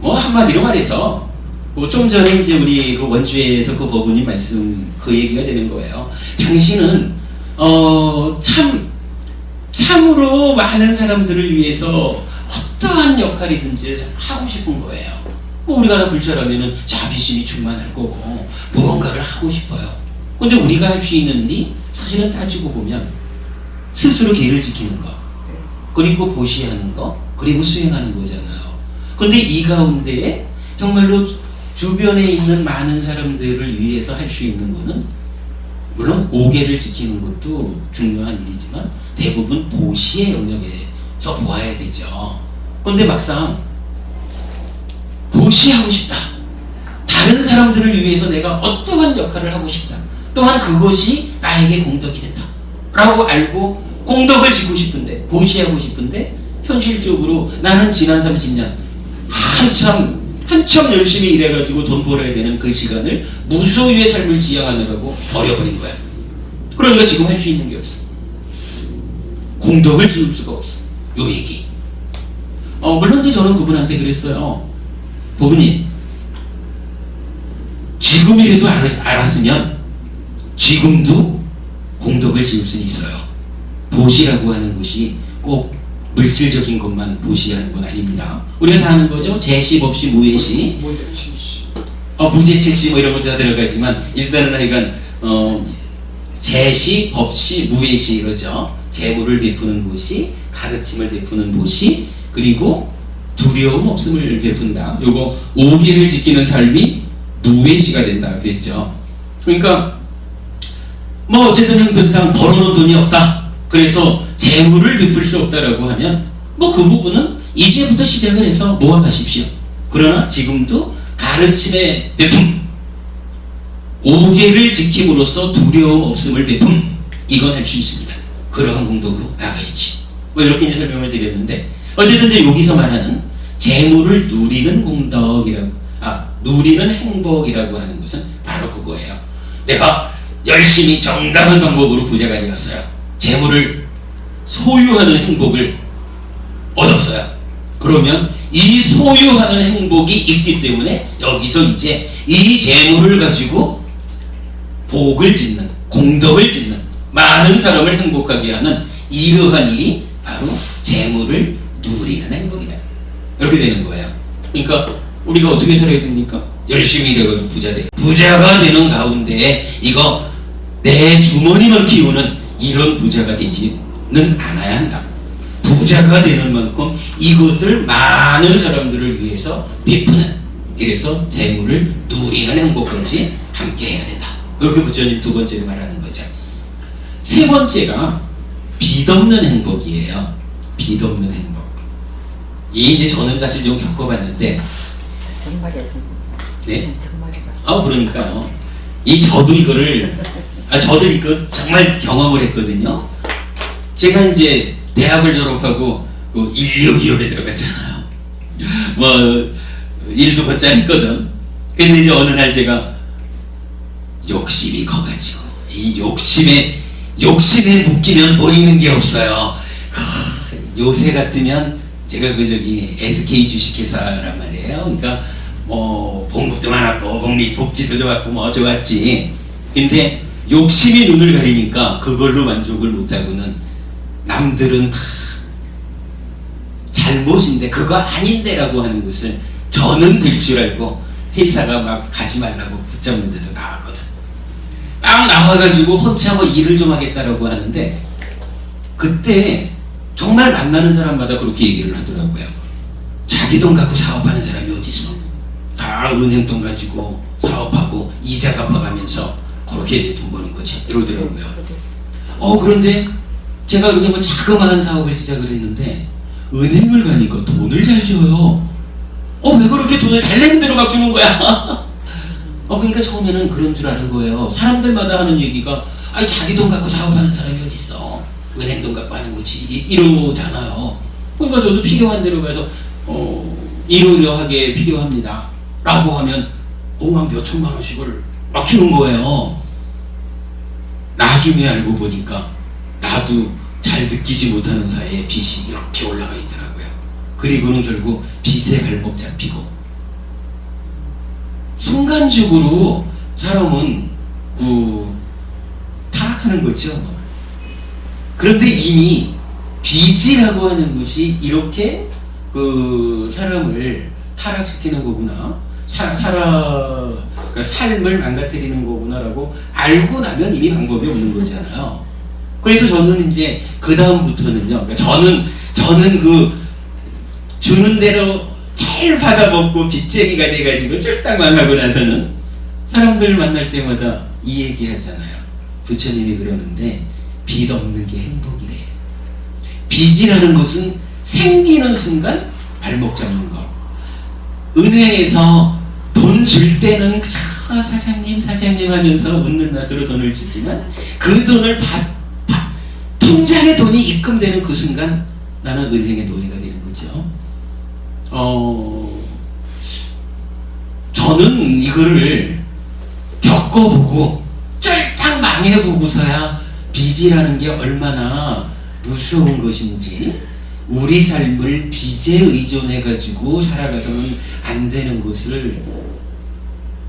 한마디로 말해서 좀 전에 이제 우리 그 원주에서 그 법문이 말씀 그 얘기가 되는 거예요. 당신은 참으로 많은 사람들을 위해서 어떠한 역할이든지 하고 싶은 거예요. 우리가 하나 불자라면은 자비심이 충만할 거고 무언가를 하고 싶어요. 근데 우리가 할 수 있는 일이 사실은 따지고 보면 스스로 계를 지키는 거, 그리고 보시하는 거, 그리고 수행하는 거잖아요. 근데 이 가운데에 정말로 주변에 있는 많은 사람들을 위해서 할 수 있는 거는 물론 오계를 지키는 것도 중요한 일이지만 대부분 보시의 영역에서 보아야 되죠. 근데 막상 보시하고 싶다. 다른 사람들을 위해서 내가 어떠한 역할을 하고 싶다. 또한 그것이 나에게 공덕이 된다. 라고 알고 공덕을 짓고 싶은데, 보시하고 싶은데 현실적으로 나는 지난 30년 한참 열심히 일해가지고 돈 벌어야 되는 그 시간을 무소유의 삶을 지향하느라고 버려버린 거야. 그러니까 지금 할 수 있는 게 없어. 공덕을 지을 수가 없어. 요 얘기. 물론 이제 저는 그분한테 그랬어요. 부부님, 지금이라도 알았으면 지금도 공덕을 지을 수 있어요. 보시라고 하는 것이 꼭 물질적인 것만 보시하는 건 아닙니다. 우리가 다 아는 거죠. 재시, 법시, 무예시, 무제칠시 뭐 이런 것도 다 들어가 있지만 일단은 하여간 재시, 법시, 무예시 이러죠. 재물을 베푸는 곳이, 가르침을 베푸는 곳이, 그리고 두려움 없음을 베푼다. 요거 5개를 지키는 삶이 무예시가 된다 그랬죠. 그러니까 뭐 어쨌든 형편상 벌어놓은 돈이 없다. 그래서 재물을 베풀 수 없다라고 하면 뭐 그 부분은 이제부터 시작을 해서 모아가십시오. 그러나 지금도 가르침의 베품, 5개를 지킴으로써 두려움 없음을 베품, 이건 할 수 있습니다. 그러한 공덕으로 나아가십시오. 뭐 이렇게 이제 설명을 드렸는데 어쨌든 이제 여기서 말하는 재물을 누리는 공덕이라고, 누리는 행복이라고 하는 것은 바로 그거예요. 내가 열심히 정당한 방법으로 부자가 되었어요. 재물을 소유하는 행복을 얻었어요. 그러면 이 소유하는 행복이 있기 때문에 여기서 이제 이 재물을 가지고 복을 짓는, 공덕을 짓는, 많은 사람을 행복하게 하는 이러한 일이 바로 재물을 누리는 행복이다. 이렇게 되는 거예요. 그러니까 우리가 어떻게 살아야 됩니까? 열심히 일해가지고 부자 돼. 부자가 되는 가운데 이거 내 주머니만 키우는 이런 부자가 되지는 않아야 한다. 부자가 되는 만큼 이것을 많은 사람들을 위해서 베푸는, 이래서 재물을 누리는 행복까지 함께 해야 된다. 이렇게 부처님 두 번째로 말하는 거죠. 세 번째가 빚없는 행복이에요. 빚없는 행복. 이제 저는 사실 좀 겪어봤는데, 정말이야. 네? 정말이야. 그러니까요. 저도 이거를, 저도 이거 정말 경험을 했거든요. 제가 이제 대학을 졸업하고 그 인력기업에 들어갔잖아요. 뭐 일도 곧잘 했거든. 근데 이제 어느 날 제가 욕심이 커가지고, 이 욕심에 묶이면 보이는 게 없어요. 요새 같으면 제가 SK 주식회사란 말이에요. 그러니까 뭐 봉급도 많았고 복지도 좋았고 뭐 좋았지. 근데 욕심이 눈을 가리니까 그걸로 만족을 못하고는 남들은 다 잘못인데 그거 아닌데라고 하는 것을 저는 될 줄 알고 회사가 막 가지 말라고 붙잡는데도 나왔거든. 딱 나와가지고 혼자 뭐 일을 좀 하겠다라고 하는데 그때 정말 만나는 사람마다 그렇게 얘기를 하더라고요. 자기 돈 갖고 사업하는 사람이 어디 있어? 다 은행 돈 가지고 사업하고 이자 갚아가면서 그렇게 돈 버는 거지 이러더라고요. 그런데 제가 그냥 뭐 자그마한 사업을 시작을 했는데 은행을 가니까 돈을 잘 줘요. 왜 그렇게 돈을 달래는 대로 막 주는 거야? 그러니까 처음에는 그런 줄 아는 거예요. 사람들마다 하는 얘기가 아니 자기 돈 갖고 사업하는 사람이 어디 있어? 은행 돈 갖고 하는 거지 이러잖아요. 그러니까 저도 필요한 대로 가서 이러이러하게 필요합니다 라고 하면 막 몇천만 원씩을 막 주는 거예요. 나중에 알고 보니까 나도 잘 느끼지 못하는 사이에 빚이 이렇게 올라가 있더라고요. 그리고는 결국 빚에 발목 잡히고 순간적으로 사람은 타락하는 거죠. 그런데 이미 빚이라고 하는 것이 이렇게 사람을 타락시키는 거구나. 그러니까 삶을 망가뜨리는 거구나라고 알고 나면 이미 방법이 없는 거잖아요. 그래서 저는 이제 그 다음부터는요. 그러니까 저는 주는 대로 잘 받아먹고 빚쟁이가 돼가지고 쫄딱 망하고 나서는 사람들 만날 때마다 이 얘기 하잖아요. 부처님이 그러는데 빚 없는 게 행복이래. 빚이라는 것은 생기는 순간 발목 잡는 거. 은행에서 돈 줄 때는 사장님 하면서 웃는 낯으로 돈을 주지만 그 돈을 통장에 돈이 입금되는 그 순간 나는 은행의 노예가 되는 거죠. 저는 이거를 겪어보고 쫄딱 망해보고서야 빚이라는 게 얼마나 무서운 것인지 우리 삶을 빚에 의존해가지고 살아가서는 안 되는 것을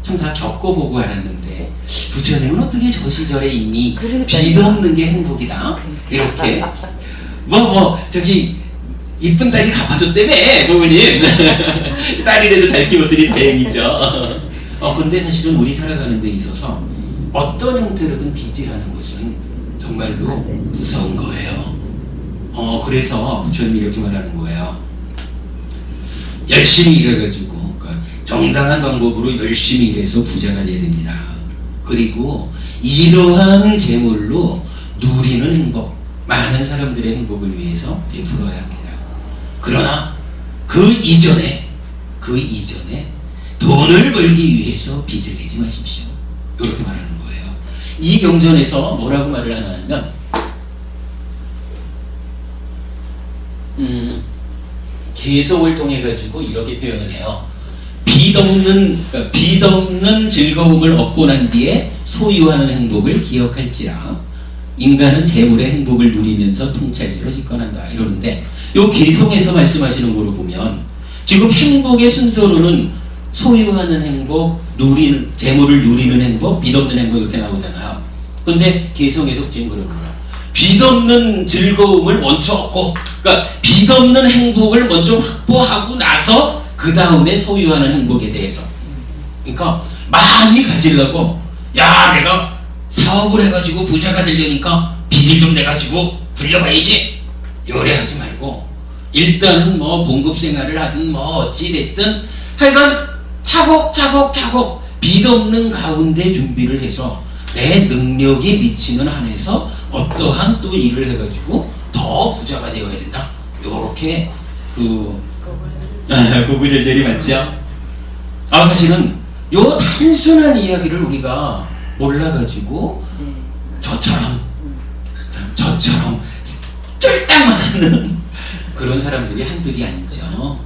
참 다 겪어보고 알았는데 부처님은 어떻게 저 시절에 이미 빚 없는 게 행복이다 이렇게 저기 이쁜 딸이 갚아줬다며 부모님 딸이라도 잘 키웠으니 다행이죠. 근데 사실은 우리 살아가는 데 있어서 어떤 형태로든 빚이라는 것은 정말로 무서운 거예요. 그래서 부처님이 이렇게 말하는 거예요. 열심히 일해가지고 그러니까 정당한 방법으로 열심히 일해서 부자가 돼야 됩니다. 그리고 이러한 재물로 누리는 행복, 많은 사람들의 행복을 위해서 베풀어야 합니다. 그러나 그 이전에 돈을 벌기 위해서 빚을 내지 마십시오. 이렇게 말하는 거예요. 이 경전에서 뭐라고 말을 하냐면 계속을 통해 가지고 이렇게 표현을 해요. 빚 없는 즐거움을 얻고 난 뒤에 소유하는 행복을 기억할지라 인간은 재물의 행복을 누리면서 통찰지로 집권한다 이러는데 요 계속에서 말씀하시는 거로 보면 지금 행복의 순서로는 소유하는 행복, 재물을 누리는 행복, 빚 없는 행복 이렇게 나오잖아요. 근데 계속해서 지금 그러는 거야. 빚 없는 즐거움을 먼저 얻고, 그러니까 빚 없는 행복을 먼저 확보하고 나서 그 다음에 소유하는 행복에 대해서. 그러니까 많이 가지려고, 야 내가 사업을 해가지고 부자가 되려니까 빚을 좀 내가지고 굴려봐야지. 요래하지 말고 일단은 봉급 생활을 하든 어찌 됐든 하여간 차곡차곡 빚 없는 가운데 준비를 해서 내 능력이 미치는 한에서 어떠한 또 일을 해가지고 더 부자가 되어야 된다. 요렇게 구구절절이 맞죠? 사실은 요 단순한 이야기를 우리가 몰라가지고 저처럼 쫄딱 맞는 그런 사람들이 한둘이 아니죠.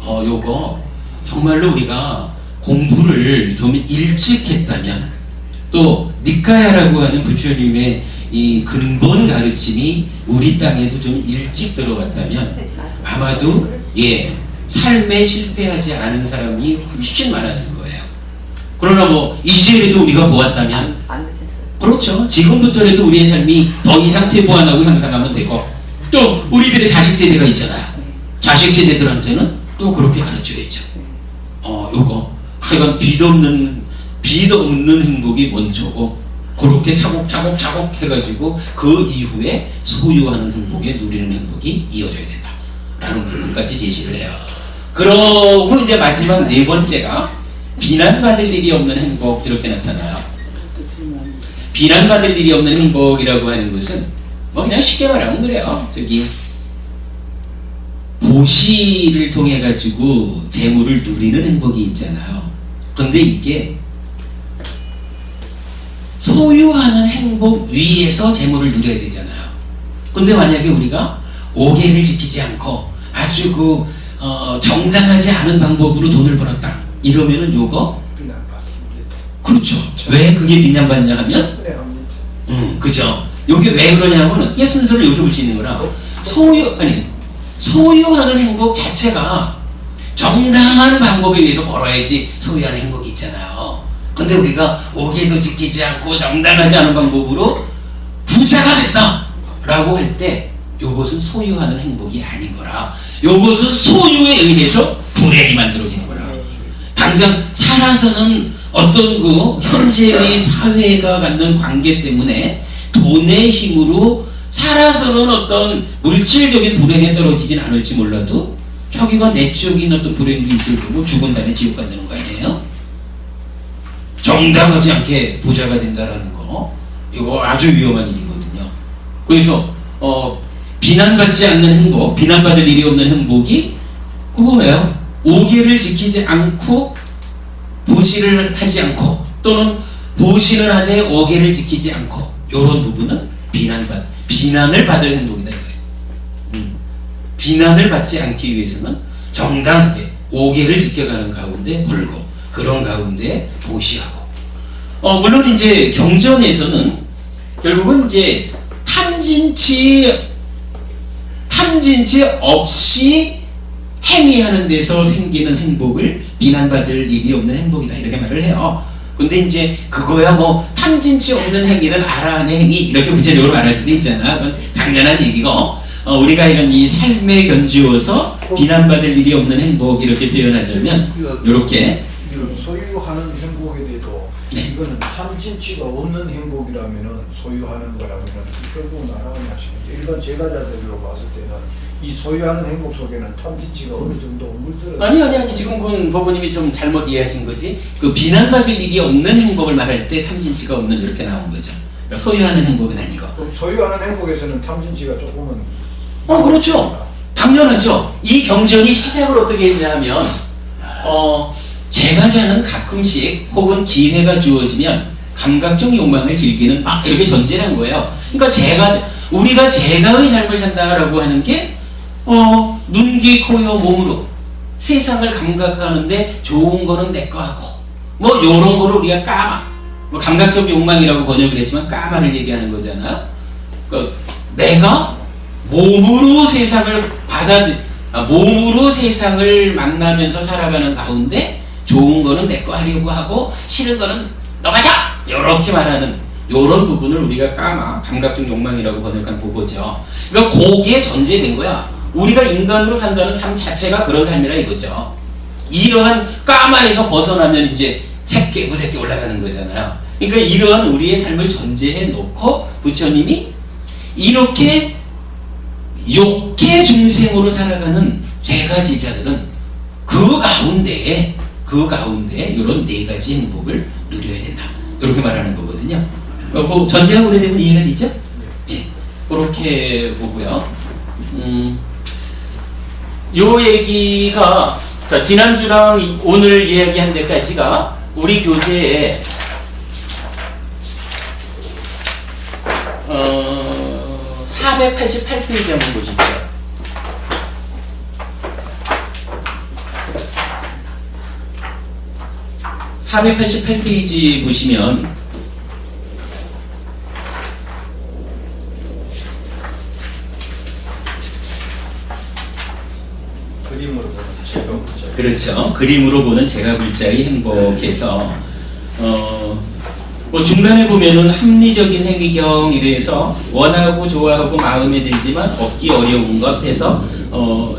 요거 정말로 우리가 공부를 좀 일찍 했다면 또 니카야라고 하는 부처님의 이 근본 가르침이 우리 땅에도 좀 일찍 들어갔다면 아마도 삶에 실패하지 않은 사람이 훨씬 많았을 거예요. 그러나 이제라도 우리가 보았다면 그렇죠. 지금부터라도 우리의 삶이 더 이상 퇴보 안 하고 향상하면 되고 또 우리들의 자식 세대가 있잖아요. 자식 세대들한테는 또 그렇게 가르쳐야죠. 요거 하여간 빚 없는 행복이 먼저고 그렇게 차곡차곡 해가지고 그 이후에 소유하는 행복에 누리는 행복이 이어져야 된다 라는 부분까지 제시를 해요. 그러고 이제 마지막 네 번째가 비난받을 일이 없는 행복 이렇게 나타나요. 비난받을 일이 없는 행복이라고 하는 것은 뭐 그냥 쉽게 말하면 그래요. 저기 보시를 통해 가지고 재물을 누리는 행복이 있잖아요. 근데 이게 소유하는 행복 위에서 재물을 누려야 되잖아요. 근데 만약에 우리가 오계를 지키지 않고 아주 정당하지 않은 방법으로 돈을 벌었다 이러면은 요거 비난받습니다. 그렇죠. 왜 그게 비난받냐 하면 그죠. 요게 왜 그러냐면은 이게 순서를 이렇게 볼 수 있는 거라 소유하는 행복 자체가 정당한 방법에 의해서 벌어야지 소유하는 행복이 있잖아요. 근데 우리가 오계도 지키지 않고 정당하지 않은 방법으로 부자가 됐다 라고 할 때 요것은 소유하는 행복이 아닌 거라. 요것은 소유에 의해서 불행이 만들어지는 거라. 당장 살아서는 어떤 현재의 사회가 갖는 관계 때문에 돈의 힘으로 살아서는 어떤 물질적인 불행에 떨어지진 않을지 몰라도 저기가 내적인 어떤 불행도 있을 거고 죽은 다음에 지옥 간다는 거 아니에요? 정당하지 않게 부자가 된다라는 거 이거 아주 위험한 일이거든요. 그래서 비난받지 않는 행복, 비난받을 일이 없는 행복이 그거예요. 오계를 지키지 않고 보시를 하지 않고 또는 보시는 하되 오계를 지키지 않고 이런 부분은 비난을 받을 행동이다 이거예요. 비난을 받지 않기 위해서는 정당하게 오계를 지켜가는 가운데 벌고 그런 가운데 보시하고 물론 이제 경전에서는 결국은 이제 탐진치 없이 행위하는 데서 생기는 행복을 비난받을 일이 없는 행복이다 이렇게 말을 해요. 근데 이제 그거야 뭐 탐진치 없는 행위는 아라한의 행위 이렇게 구체적으로 말할 수도 있잖아. 그건 당연한 얘기고 우리가 이런 이 삶에 견주어서 비난받을 일이 없는 행복 이렇게 표현하자면 이렇게 소유하는 행복에 대해서 네. 이거는 탐진치가 없는 행복이라면은 소유하는 거라면은 결국은 아라한이 하시는데 일반 제가자들로 봤을 때는 이 소유하는 행복 속에는 탐진치가 어느 정도 물들어. 아니 지금 그건 법원님이 좀 잘못 이해하신 거지. 그 비난받을 일이 없는 행복을 말할 때 탐진치가 없는 이렇게 나온 거죠. 그러니까 소유하는 행복은 아니고. 소유하는 행복에서는 탐진치가 조금은. 그렇죠. 당연하죠. 이 경전이 시작을 어떻게 했냐면 제가자는 가끔씩 혹은 기회가 주어지면 감각적 욕망을 즐기는 이렇게 전제를 한 거예요. 그러니까 우리가 제가의 삶을 산다라고 하는 게 눈, 귀, 코, 혀, 몸으로 세상을 감각하는데 좋은 거는 내 거 하고 뭐 요런 거를 우리가 까마 감각적 욕망이라고 번역을 했지만 까마를 얘기하는 거잖아요. 그러니까 내가 몸으로 세상을 만나면서 살아가는 가운데 좋은 거는 내 거 하려고 하고 싫은 거는 너가 자! 이렇게 말하는 이런 부분을 우리가 감각적 욕망이라고 번역한 보고죠. 그러니까 거기에 전제된 거야. 우리가 인간으로 산다는 삶 자체가 그런 삶이라 이거죠. 이러한 까마에서 벗어나면 이제 무색게 올라가는 거잖아요. 그러니까 이러한 우리의 삶을 전제해 놓고 부처님이 이렇게 욕계 중생으로 살아가는 제가지자들은 그 가운데에 이런 네 가지 행복을 누려야 된다. 이렇게 말하는 거거든요. 그 전제가 오래되면 이해가 되죠? 예. 그렇게 보고요. 요 얘기가 지난주랑 오늘 이야기한 데까지가 우리 교재에 488페이지 한번 보십시오. (488페이지) 보시면 그렇죠. 그림으로 보는 제가 불자의 행복에서 뭐 중간에 보면은 합리적인 행위경 이래서 원하고 좋아하고 마음에 들지만 얻기 어려운 것 해서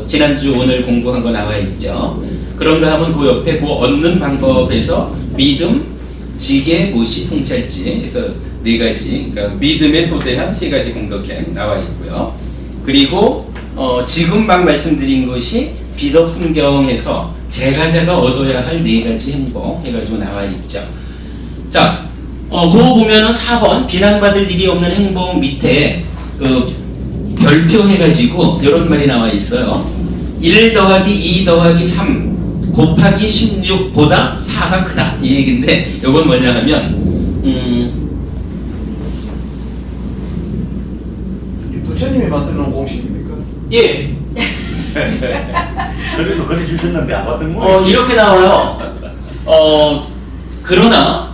지난주 오늘 공부한 거 나와 있죠. 그런가 하면 그 옆에 그 얻는 방법에서 믿음, 지계, 모시, 통찰지 해서 4가지, 그러니까 믿음에 토대한 3가지 공덕행 나와 있고요. 그리고 지금 막 말씀드린 것이 비덕순경에서 제가자가 얻어야 할 4가지 행복 해가지고 나와 있죠. 자, 그거 보면은 4번 비난받을 일이 없는 행복 밑에 그 별표 해가지고 이런 말이 나와 있어요. 1 더하기 2 더하기 3 곱하기 16보다 4가 크다 이 얘기인데 이건 뭐냐 하면 부처님이 만들어 놓은 공식입니까? 예. 그래도 그래 주셨는데 안 받은 거 이렇게 나와요. 그러나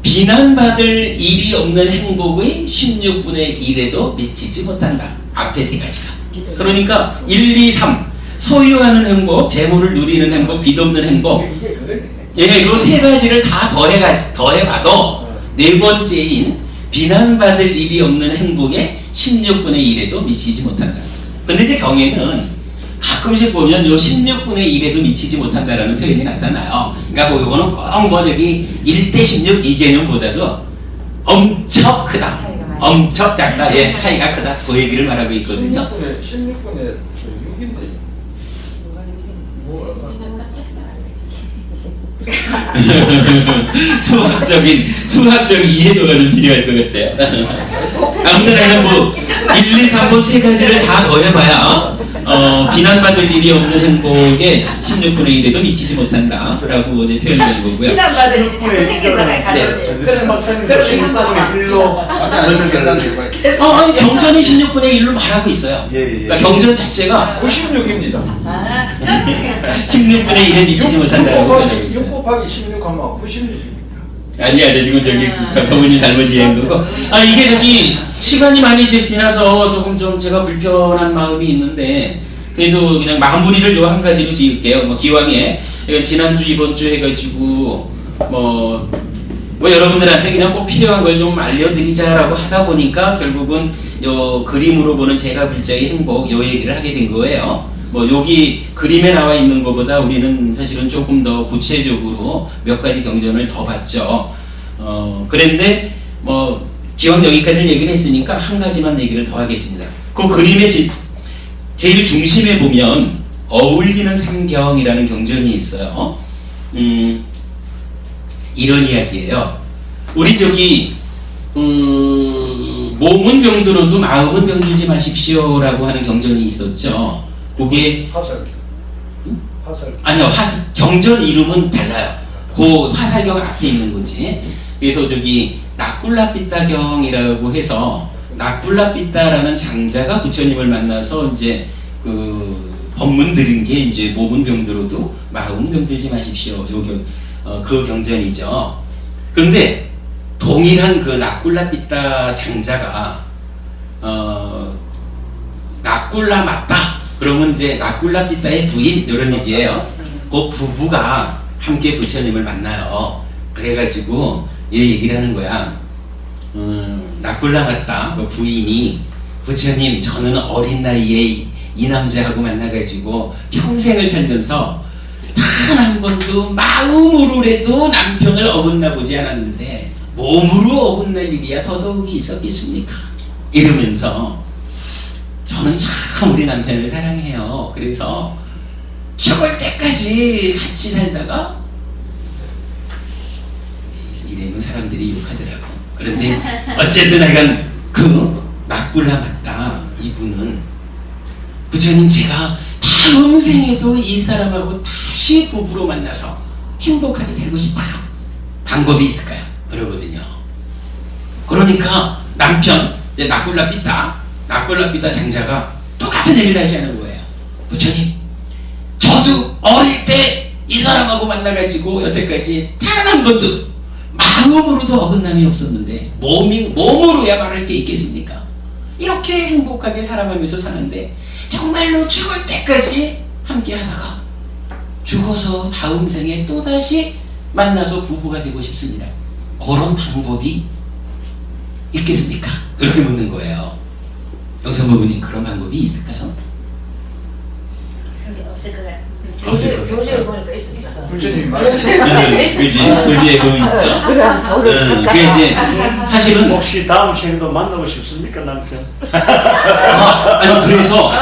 비난받을 일이 없는 행복의 16분의 1에도 미치지 못한다. 앞에 3가지가. 그러니까 1, 2, 3 소유하는 행복, 재물을 누리는 행복, 빚 없는 행복. 이게 그거네. 예, 요 3가지를 다 더해봐도 4번째인 비난받을 일이 없는 행복의 16분의 1에도 미치지 못한다. 근데 이제 경에는 가끔씩 보면 요 16분의 1에도 미치지 못한다라는 표현이 나타나요. 그러니까 뭐 요거는 꼭 저기 1대 16 이 개념보다도 엄청 크다. 엄청 작다. 예, 차이가 크다. 그 얘기를 말하고 있거든요. 16분에 6인데 뭐 수학적인 이해도가 좀 필요할 것 같아요. 아무튼 뭐 1, 2, 3번 3가지를 다 더해봐야 비난받을 일이 없는 행복에 16분의 1에도 미치지 못한다 라고 표현된 거고요. 비난받을 일이 자꾸 생기잖아요. 전두환 박사님도 16분의 1로 얻는 결과를 경전이 16분의 1로 말하고 있어요. 그러니까 경전 자체가 96입니다. 16분의 1에 미치지 못한다고 표현하고 6 있어요. 곱하기 16 하면 96입니다. 아니야, 지금 저기 부모님 잘못 이해한 거고. 이게 저기 시간이 많이 지나서 조금 좀 제가 불편한 마음이 있는데 그래도 그냥 마무리를 요 한 가지로 지을게요. 뭐 기왕에 지난주 이번주 해가지고 뭐 여러분들한테 그냥 꼭 필요한 걸 좀 알려드리자라고 하다 보니까 결국은 요 그림으로 보는 제가 불자의 행복 요 얘기를 하게 된 거예요. 뭐 여기 그림에 나와 있는 것보다 우리는 사실은 조금 더 구체적으로 몇 가지 경전을 더 봤죠. 그런데 뭐 기왕 여기까지 얘기를 했으니까 한 가지만 얘기를 더 하겠습니다. 그 그림의 제일 중심에 보면 어울리는 삼경이라는 경전이 있어요. 이런 이야기예요. 우리 저기 몸은 병들어도 마음은 병들지 마십시오라고 하는 경전이 있었죠. 그게 화살. 아니요, 경전 이름은 달라요. 그 화살경 앞에 있는 거지. 그래서 저기 나꿀라삐따경이라고 해서 나꿀라삐따라는 장자가 부처님을 만나서 이제 그 법문 들은 게 이제 몸은 병들어도 마음은 병들지 마십시오. 그 경전이죠. 근데 동일한 그 나꿀라삐따 장자가 나꿀라 맞다. 그러면 이제 나꿀라삐따의 부인 이런 얘기예요. 그 부부가 함께 부처님을 만나요. 그래가지고 이 얘기를 하는 거야. 나꿀라 맞다. 그 부인이 부처님 저는 어린 나이에 이 남자하고 만나가지고 평생을 살면서 단 한 번도 마음으로라도 남편을 어긋나 보지 않았는데 몸으로 어긋날 일이야 더더욱이 있었겠습니까? 이러면서 저는 참 우리 남편을 사랑해요. 그래서 죽을 때까지 같이 살다가 이러면 사람들이 욕하더라고. 그런데 어쨌든 하여간 그 나꿀라 맞다. 이분은 부처님 제가 다음 생에도 이 사람하고 다시 부부로 만나서 행복하게 살고 싶어요. 방법이 있을까요? 그러거든요. 그러니까 남편 나꿀라삐따 장자가 똑같은 얘기를 다시 하는 거예요. 부처님 저도 어릴 때 이 사람하고 만나가지고 여태까지 단 한 번도 마음으로도 어긋남이 없었는데 몸으로야 말할 게 있겠습니까? 이렇게 행복하게 살아가면서 사는데 정말로 죽을 때까지 함께 하다가 죽어서 다음 생에 또다시 만나서 부부가 되고 싶습니다. 그런 방법이 있겠습니까? 그렇게 묻는 거예요. 영선부부님 그런 방법이 있을까요? 없을 것 같아요. 교재에 보니까 있었어. 부처님 그지? 교재에 보면 있죠. 그런 도를 그게 이제 사실은 혹시 다음 시에도 만나고 싶습니까, 남편? 아니 그래서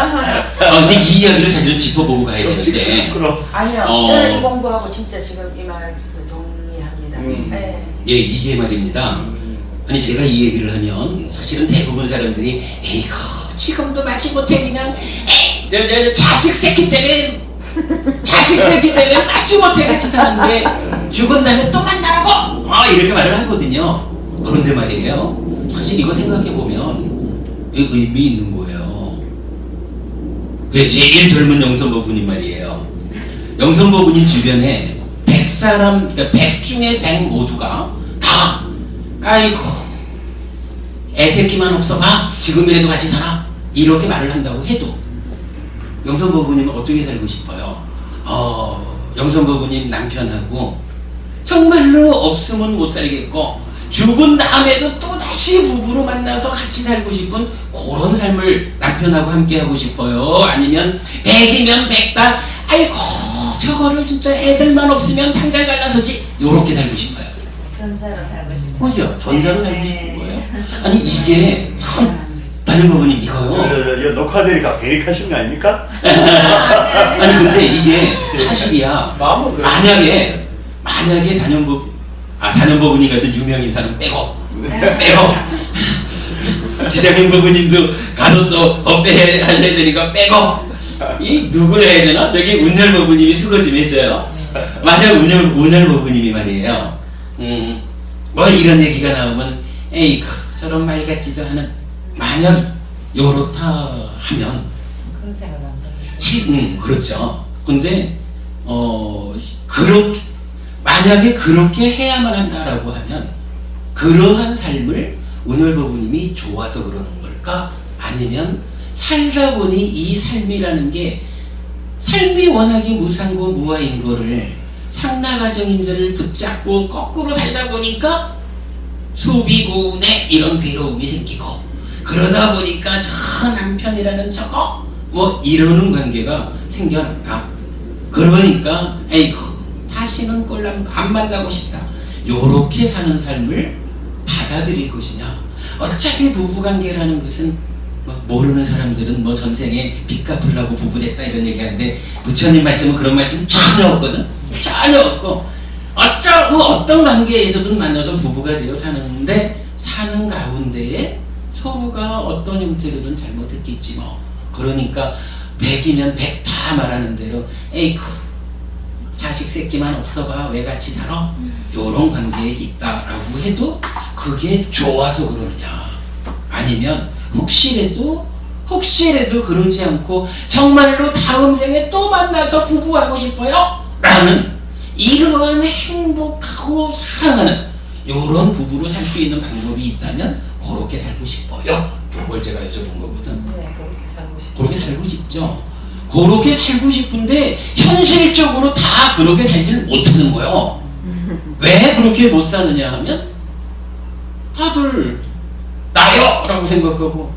근데 이 이야기를 사실은 짚어보고 가야 되는데 그럼. 아니요, 저는 이 공부하고 진짜 지금 이 말씀 동의합니다. 네. 예 이게 말입니다. 아니 제가 이 얘기를 하면 사실은 대부분 사람들이 에이구 지금도 마치 못해 그냥 저 자식 새끼 때문에 마치 못해 같이 사는데 죽은 다음에 또 만나라고 이렇게 말을 하거든요. 그런데 말이에요, 사실 이거 생각해보면 의미 있는 거예요. 그래 제일 젊은 영선버부님 말이에요. 영선버부님 주변에 100사람, 그러니까 100 중에 100 모두가 다 아이고 애새끼만 없어봐 지금이라도 같이 살아 이렇게 말을 한다고 해도 영선버부님은 어떻게 살고 싶어요? 영선버부님 남편하고 정말로 없으면 못 살겠고 죽은 다음에도 또다시 부부로 만나서 같이 살고 싶은 그런 삶을 남편하고 함께 하고 싶어요? 아니면 100이면 100다 아이고 저거를 진짜 애들만 없으면 당장 갈라서지 요렇게 살고 싶어요? 전사로 살고 싶어요. 그죠? 전자로 살고 싶은 거예요? 아니 이게 참 단연부부님 이거요. 녹화되니까 계획하신 거 아닙니까? 아니 근데 이게 사실이야. 마음은 그래. 만약에 단연부부님 같은 유명인 사람 빼고 지장현 부부님도 가서 또 법배 하셔야 되니까 빼고 이 누구를 해야 되나? 저기 운열 부부님이 수고 좀 해줘요. 만약 운열 부부님이 말이에요. 뭐 이런 얘기가 나오면 에이 저런 말 같지도 않은 만약 요렇다 하면 그런 생각 안 들어요. 그렇죠. 근데 만약에 그렇게 해야만 한다라고 하면 그러한 삶을 운열부부님이 좋아서 그러는 걸까? 아니면 살다 보니 이 삶이라는 게 삶이 워낙에 무상고 무아인 거를 상나가정인자를 붙잡고 거꾸로 살다 보니까 수비고운에 이런 괴로움이 생기고 그러다 보니까 저 남편이라는 저거 뭐 이러는 관계가 생겨났다. 그러니까 에이구 다시는 꼴랑 안 만나고 싶다. 요렇게 사는 삶을 받아들일 것이냐. 어차피 부부관계라는 것은 뭐 모르는 사람들은 뭐 전생에 빚 갚으려고 부부됐다 이런 얘기하는데 부처님 말씀은 그런 말씀 전혀 없거든. 전혀 없고 어떤 관계에서든 만나서 부부가 되어 사는데 사는 가운데에 서로가 어떤 형태로든 잘못했겠지 뭐. 그러니까 100이면 100 다 말하는 대로 에이쿠 자식 새끼만 없어봐 왜 같이 살아? 요런 관계에 있다라고 해도 그게 좋아서 그러느냐, 아니면 혹시라도 그러지 않고 정말로 다음 생에 또 만나서 부부하고 싶어요? 라는 이러한 행복하고 사랑하는 요런 부부로 살 수 있는 방법이 있다면 그렇게 살고 싶어요. 요걸 제가 여쭤본 거거든. 네, 그렇게 살고 싶어요. 그렇게 살고 싶죠. 그렇게 살고 싶은데 현실적으로 다 그렇게 살지를 못하는 거예요. 왜 그렇게 못 사느냐 하면 다들 나요! 라고 생각하고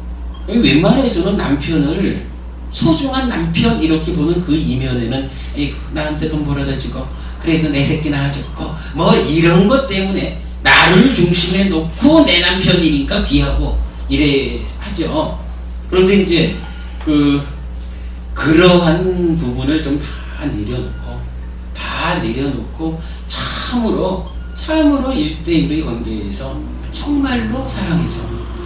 웬만해서는 남편을 소중한 남편 이렇게 보는 그 이면에는 에이, 나한테 돈 벌어다 주고 그래도 내 새끼 낳아줬고 뭐 이런 것 때문에 나를 중심에 놓고 내 남편이니까 귀하고 이래 하죠. 그런데 이제 그러한 부분을 좀 다 내려놓고 참으로 1대1의 관계에서 정말로 사랑해서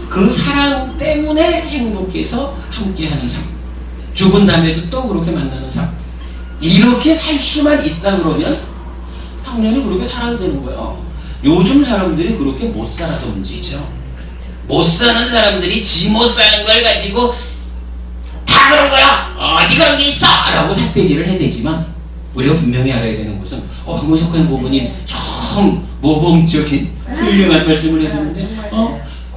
그 사랑 때문에 행복해서 함께하는 삶, 죽은 다음에도 또 그렇게 만나는 삶, 이렇게 살 수만 있다 그러면 당연히 그렇게 살아야 되는 거예요. 요즘 사람들이 그렇게 못 살아서 문제죠. 못 사는 사람들이 지 못 사는 걸 가지고 다 그런 거야! 어디 그런 게 있어! 라고 삿대질을 해대지만 우리가 분명히 알아야 되는 것은 황문석환 부모님 참 모범적인 훌륭한 말씀을 해주는데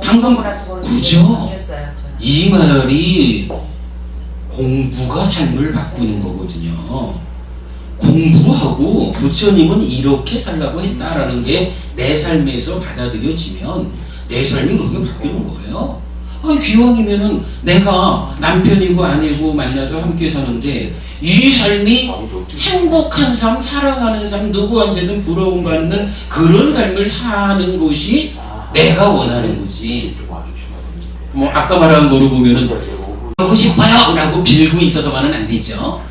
방금 그죠? 이 말이 공부가 삶을 바꾸는 거거든요. 공부하고 부처님은 이렇게 살라고 했다라는 게 내 삶에서 받아들여지면 내 삶이 그게 바뀌는 거예요. 아니, 기왕이면은 내가 남편이고 아내고 만나서 함께 사는데 이 삶이 행복한 삶, 사랑하는 삶, 누구한테든 부러움받는 그런 삶을 사는 것이 내가 원하는 거지. 뭐 아까 말한 거로 보면은 하고 싶어요 라고 빌고 있어서만은 안 되죠.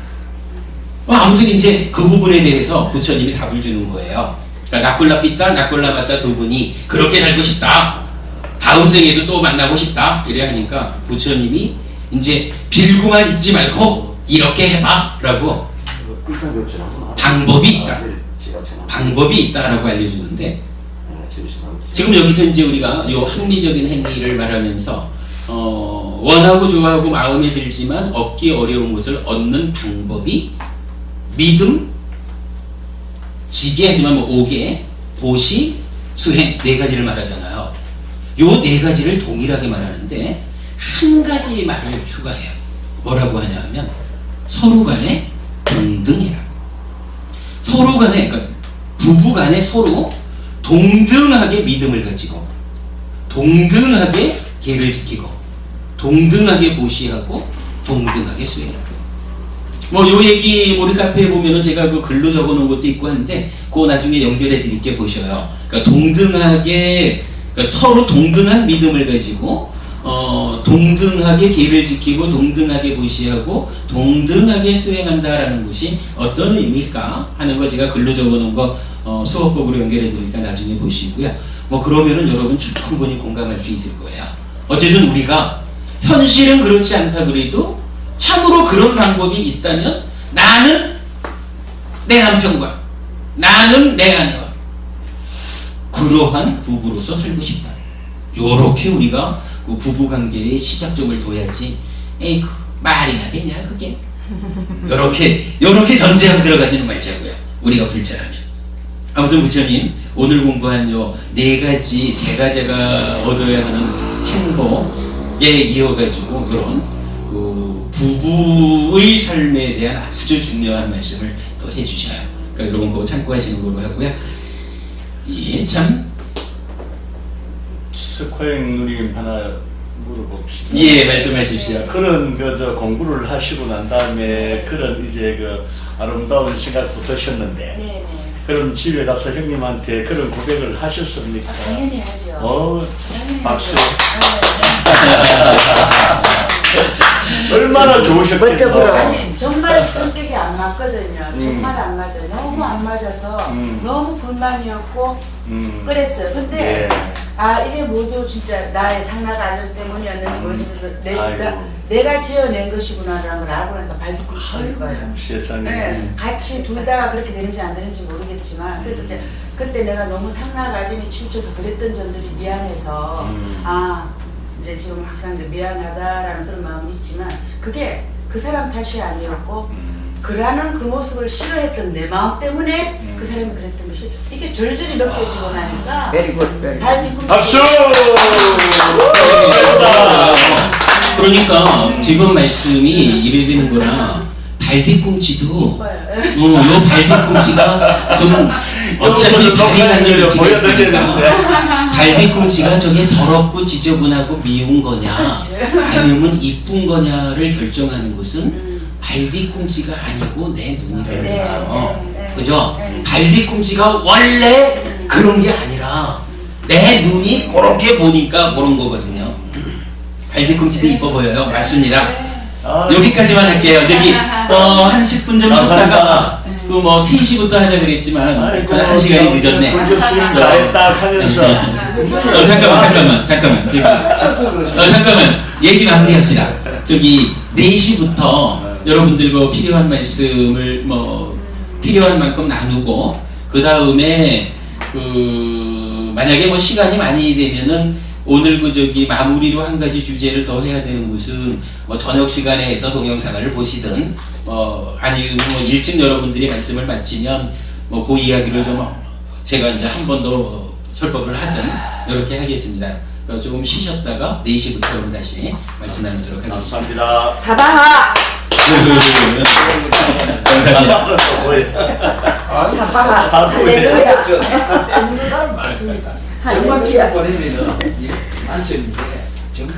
아무튼 이제 그 부분에 대해서 부처님이 답을 주는 거예요. 그러니까 나꼴라 삐따 나꼴라 맞다 두 분이 그렇게 살고 싶다, 다음 생에도 또 만나고 싶다 이래 하니까 부처님이 이제 빌고만 있지 말고 이렇게 해봐 라고 방법이 있다, 방법이 있다라고 알려주는데, 지금 여기서 이제 우리가 요 합리적인 행위를 말하면서 원하고 좋아하고 마음에 들지만 얻기 어려운 것을 얻는 방법이 믿음, 지게 하지만 뭐 오게, 보시, 수행 네 가지를 말하잖아요. 요 네 가지를 동일하게 말하는데 한 가지 말을 추가해요. 뭐라고 하냐 하면 서로 간에 동등해라. 서로 간에, 그러니까 부부 간에 서로 동등하게 믿음을 가지고 동등하게 계를 지키고 동등하게 보시하고 동등하게 수행하고, 뭐 요 얘기 우리 카페에 보면은 제가 그 글로 적어놓은 것도 있고 한데 그거 나중에 연결해 드릴게 보셔요. 그러니까 동등하게, 그러니까 서로 동등한 믿음을 가지고 동등하게 계를 지키고 동등하게 보시하고 동등하게 수행한다라는 것이 어떤 의미일까 하는 거 제가 글로 적어놓은 거 수업법으로 연결해 드리니까 나중에 보시고요. 뭐 그러면은 여러분 충분히 공감할 수 있을 거예요. 어쨌든 우리가 현실은 그렇지 않다 그래도 참으로 그런 방법이 있다면 나는 내 남편과 나는 내 아내와 그러한 부부로서 살고 싶다. 요렇게 우리가 그 부부관계의 시작점을 둬야지, 에이구 말이나 되냐 그게. 요렇게 전제하고 들어가지는 말자고요. 우리가 불자라면. 아무튼 부처님 오늘 공부한 요 네 가지 제가 얻어야 하는 행복에 이어가지고 그런 그 부부의 삶에 대한 아주 중요한 말씀을 또 해주셔요. 그러니까 여러분 그거 참고하시는 걸로 하고요. 이게 참. 스코잉 누님 하나 물어봅시다. 예, 말씀하십시오. 그런 저 공부를 하시고 난 다음에 그런 이제 그 아름다운 시각도 드셨는데, 네. 그럼 집에 가서 형님한테 그런 고백을 하셨습니까? 당연히 하죠. 박수. 네. 얼마나 좋으셨겠어요. 아니 정말 성격이 안 맞거든요. 정말 안 맞아요. 너무 안 맞아서 너무 불만이었고 그랬어요. 근데 이게 모두 진짜 나의 상나 가정 때문이었는지 모르지만 내가 지어낸 것이구나라는 걸 알고 나니까 발뒤꿈치 칠 거예요. 세상에. 네, 같이 둘 다 그렇게 되는지 안 되는지 모르겠지만 그래서 이제 그때 내가 너무 상나 가정에 치우쳐서 그랬던 점들이 미안해서 이제 지금 항상 이제 미안하다라는 그런 마음이 있지만 그게 그 사람 탓이 아니었고 그라는 그 모습을 싫어했던 내 마음 때문에 그 사람이 그랬던 것이 이게 절절히 느껴지고 나니까 발 뒤꿈치 박수! 그러니까 지금 말씀이 이래 되는 거라 발 뒤꿈치도 요 발 뒤꿈치가 좀 어차피 발이 갖는 위치가 있으니까 발 뒤꿈치가 저게 더럽고 지저분하고 미운 거냐 아니면 이쁜 거냐를 결정하는 것은 발 뒤꿈치가 아니고 내 눈이라는 거죠. 그죠? 발 뒤꿈치가 원래 그런 게 아니라 내 눈이 그렇게 보니까 그런 거거든요. 발 뒤꿈치도 이뻐 보여요. 맞습니다. 여기까지만 할게요. 저기 한 10분 좀 쉬었다가 그 뭐 3시부터 하자 그랬지만 저는 1시간이 늦었네. 잘했다 하면서 잠깐만 얘기 마무리합시다. 저기 4시부터 여러분들과 필요한 말씀을 뭐 필요한 만큼 나누고 그 다음에 그 만약에 뭐 시간이 많이 되면은 오늘 그 저기 마무리로 한 가지 주제를 더 해야 되는 것은 뭐 저녁 시간에 해서 동영상을 보시든 아니면 뭐 일찍 여러분들이 말씀을 마치면 뭐 그 이야기를 좀 제가 이제 한 번 더 설법을 하든 이렇게 하겠습니다. 조금 쉬셨다가 4시부터 다시 말씀 나누도록 하겠습니다. 감사합니다. 사방아! 감사합니다. 아니, 사바하 할렐루야. 때묻는 사람 많습니다. 정말 할렐루야. 지금 보내면은 이 만점인데 정말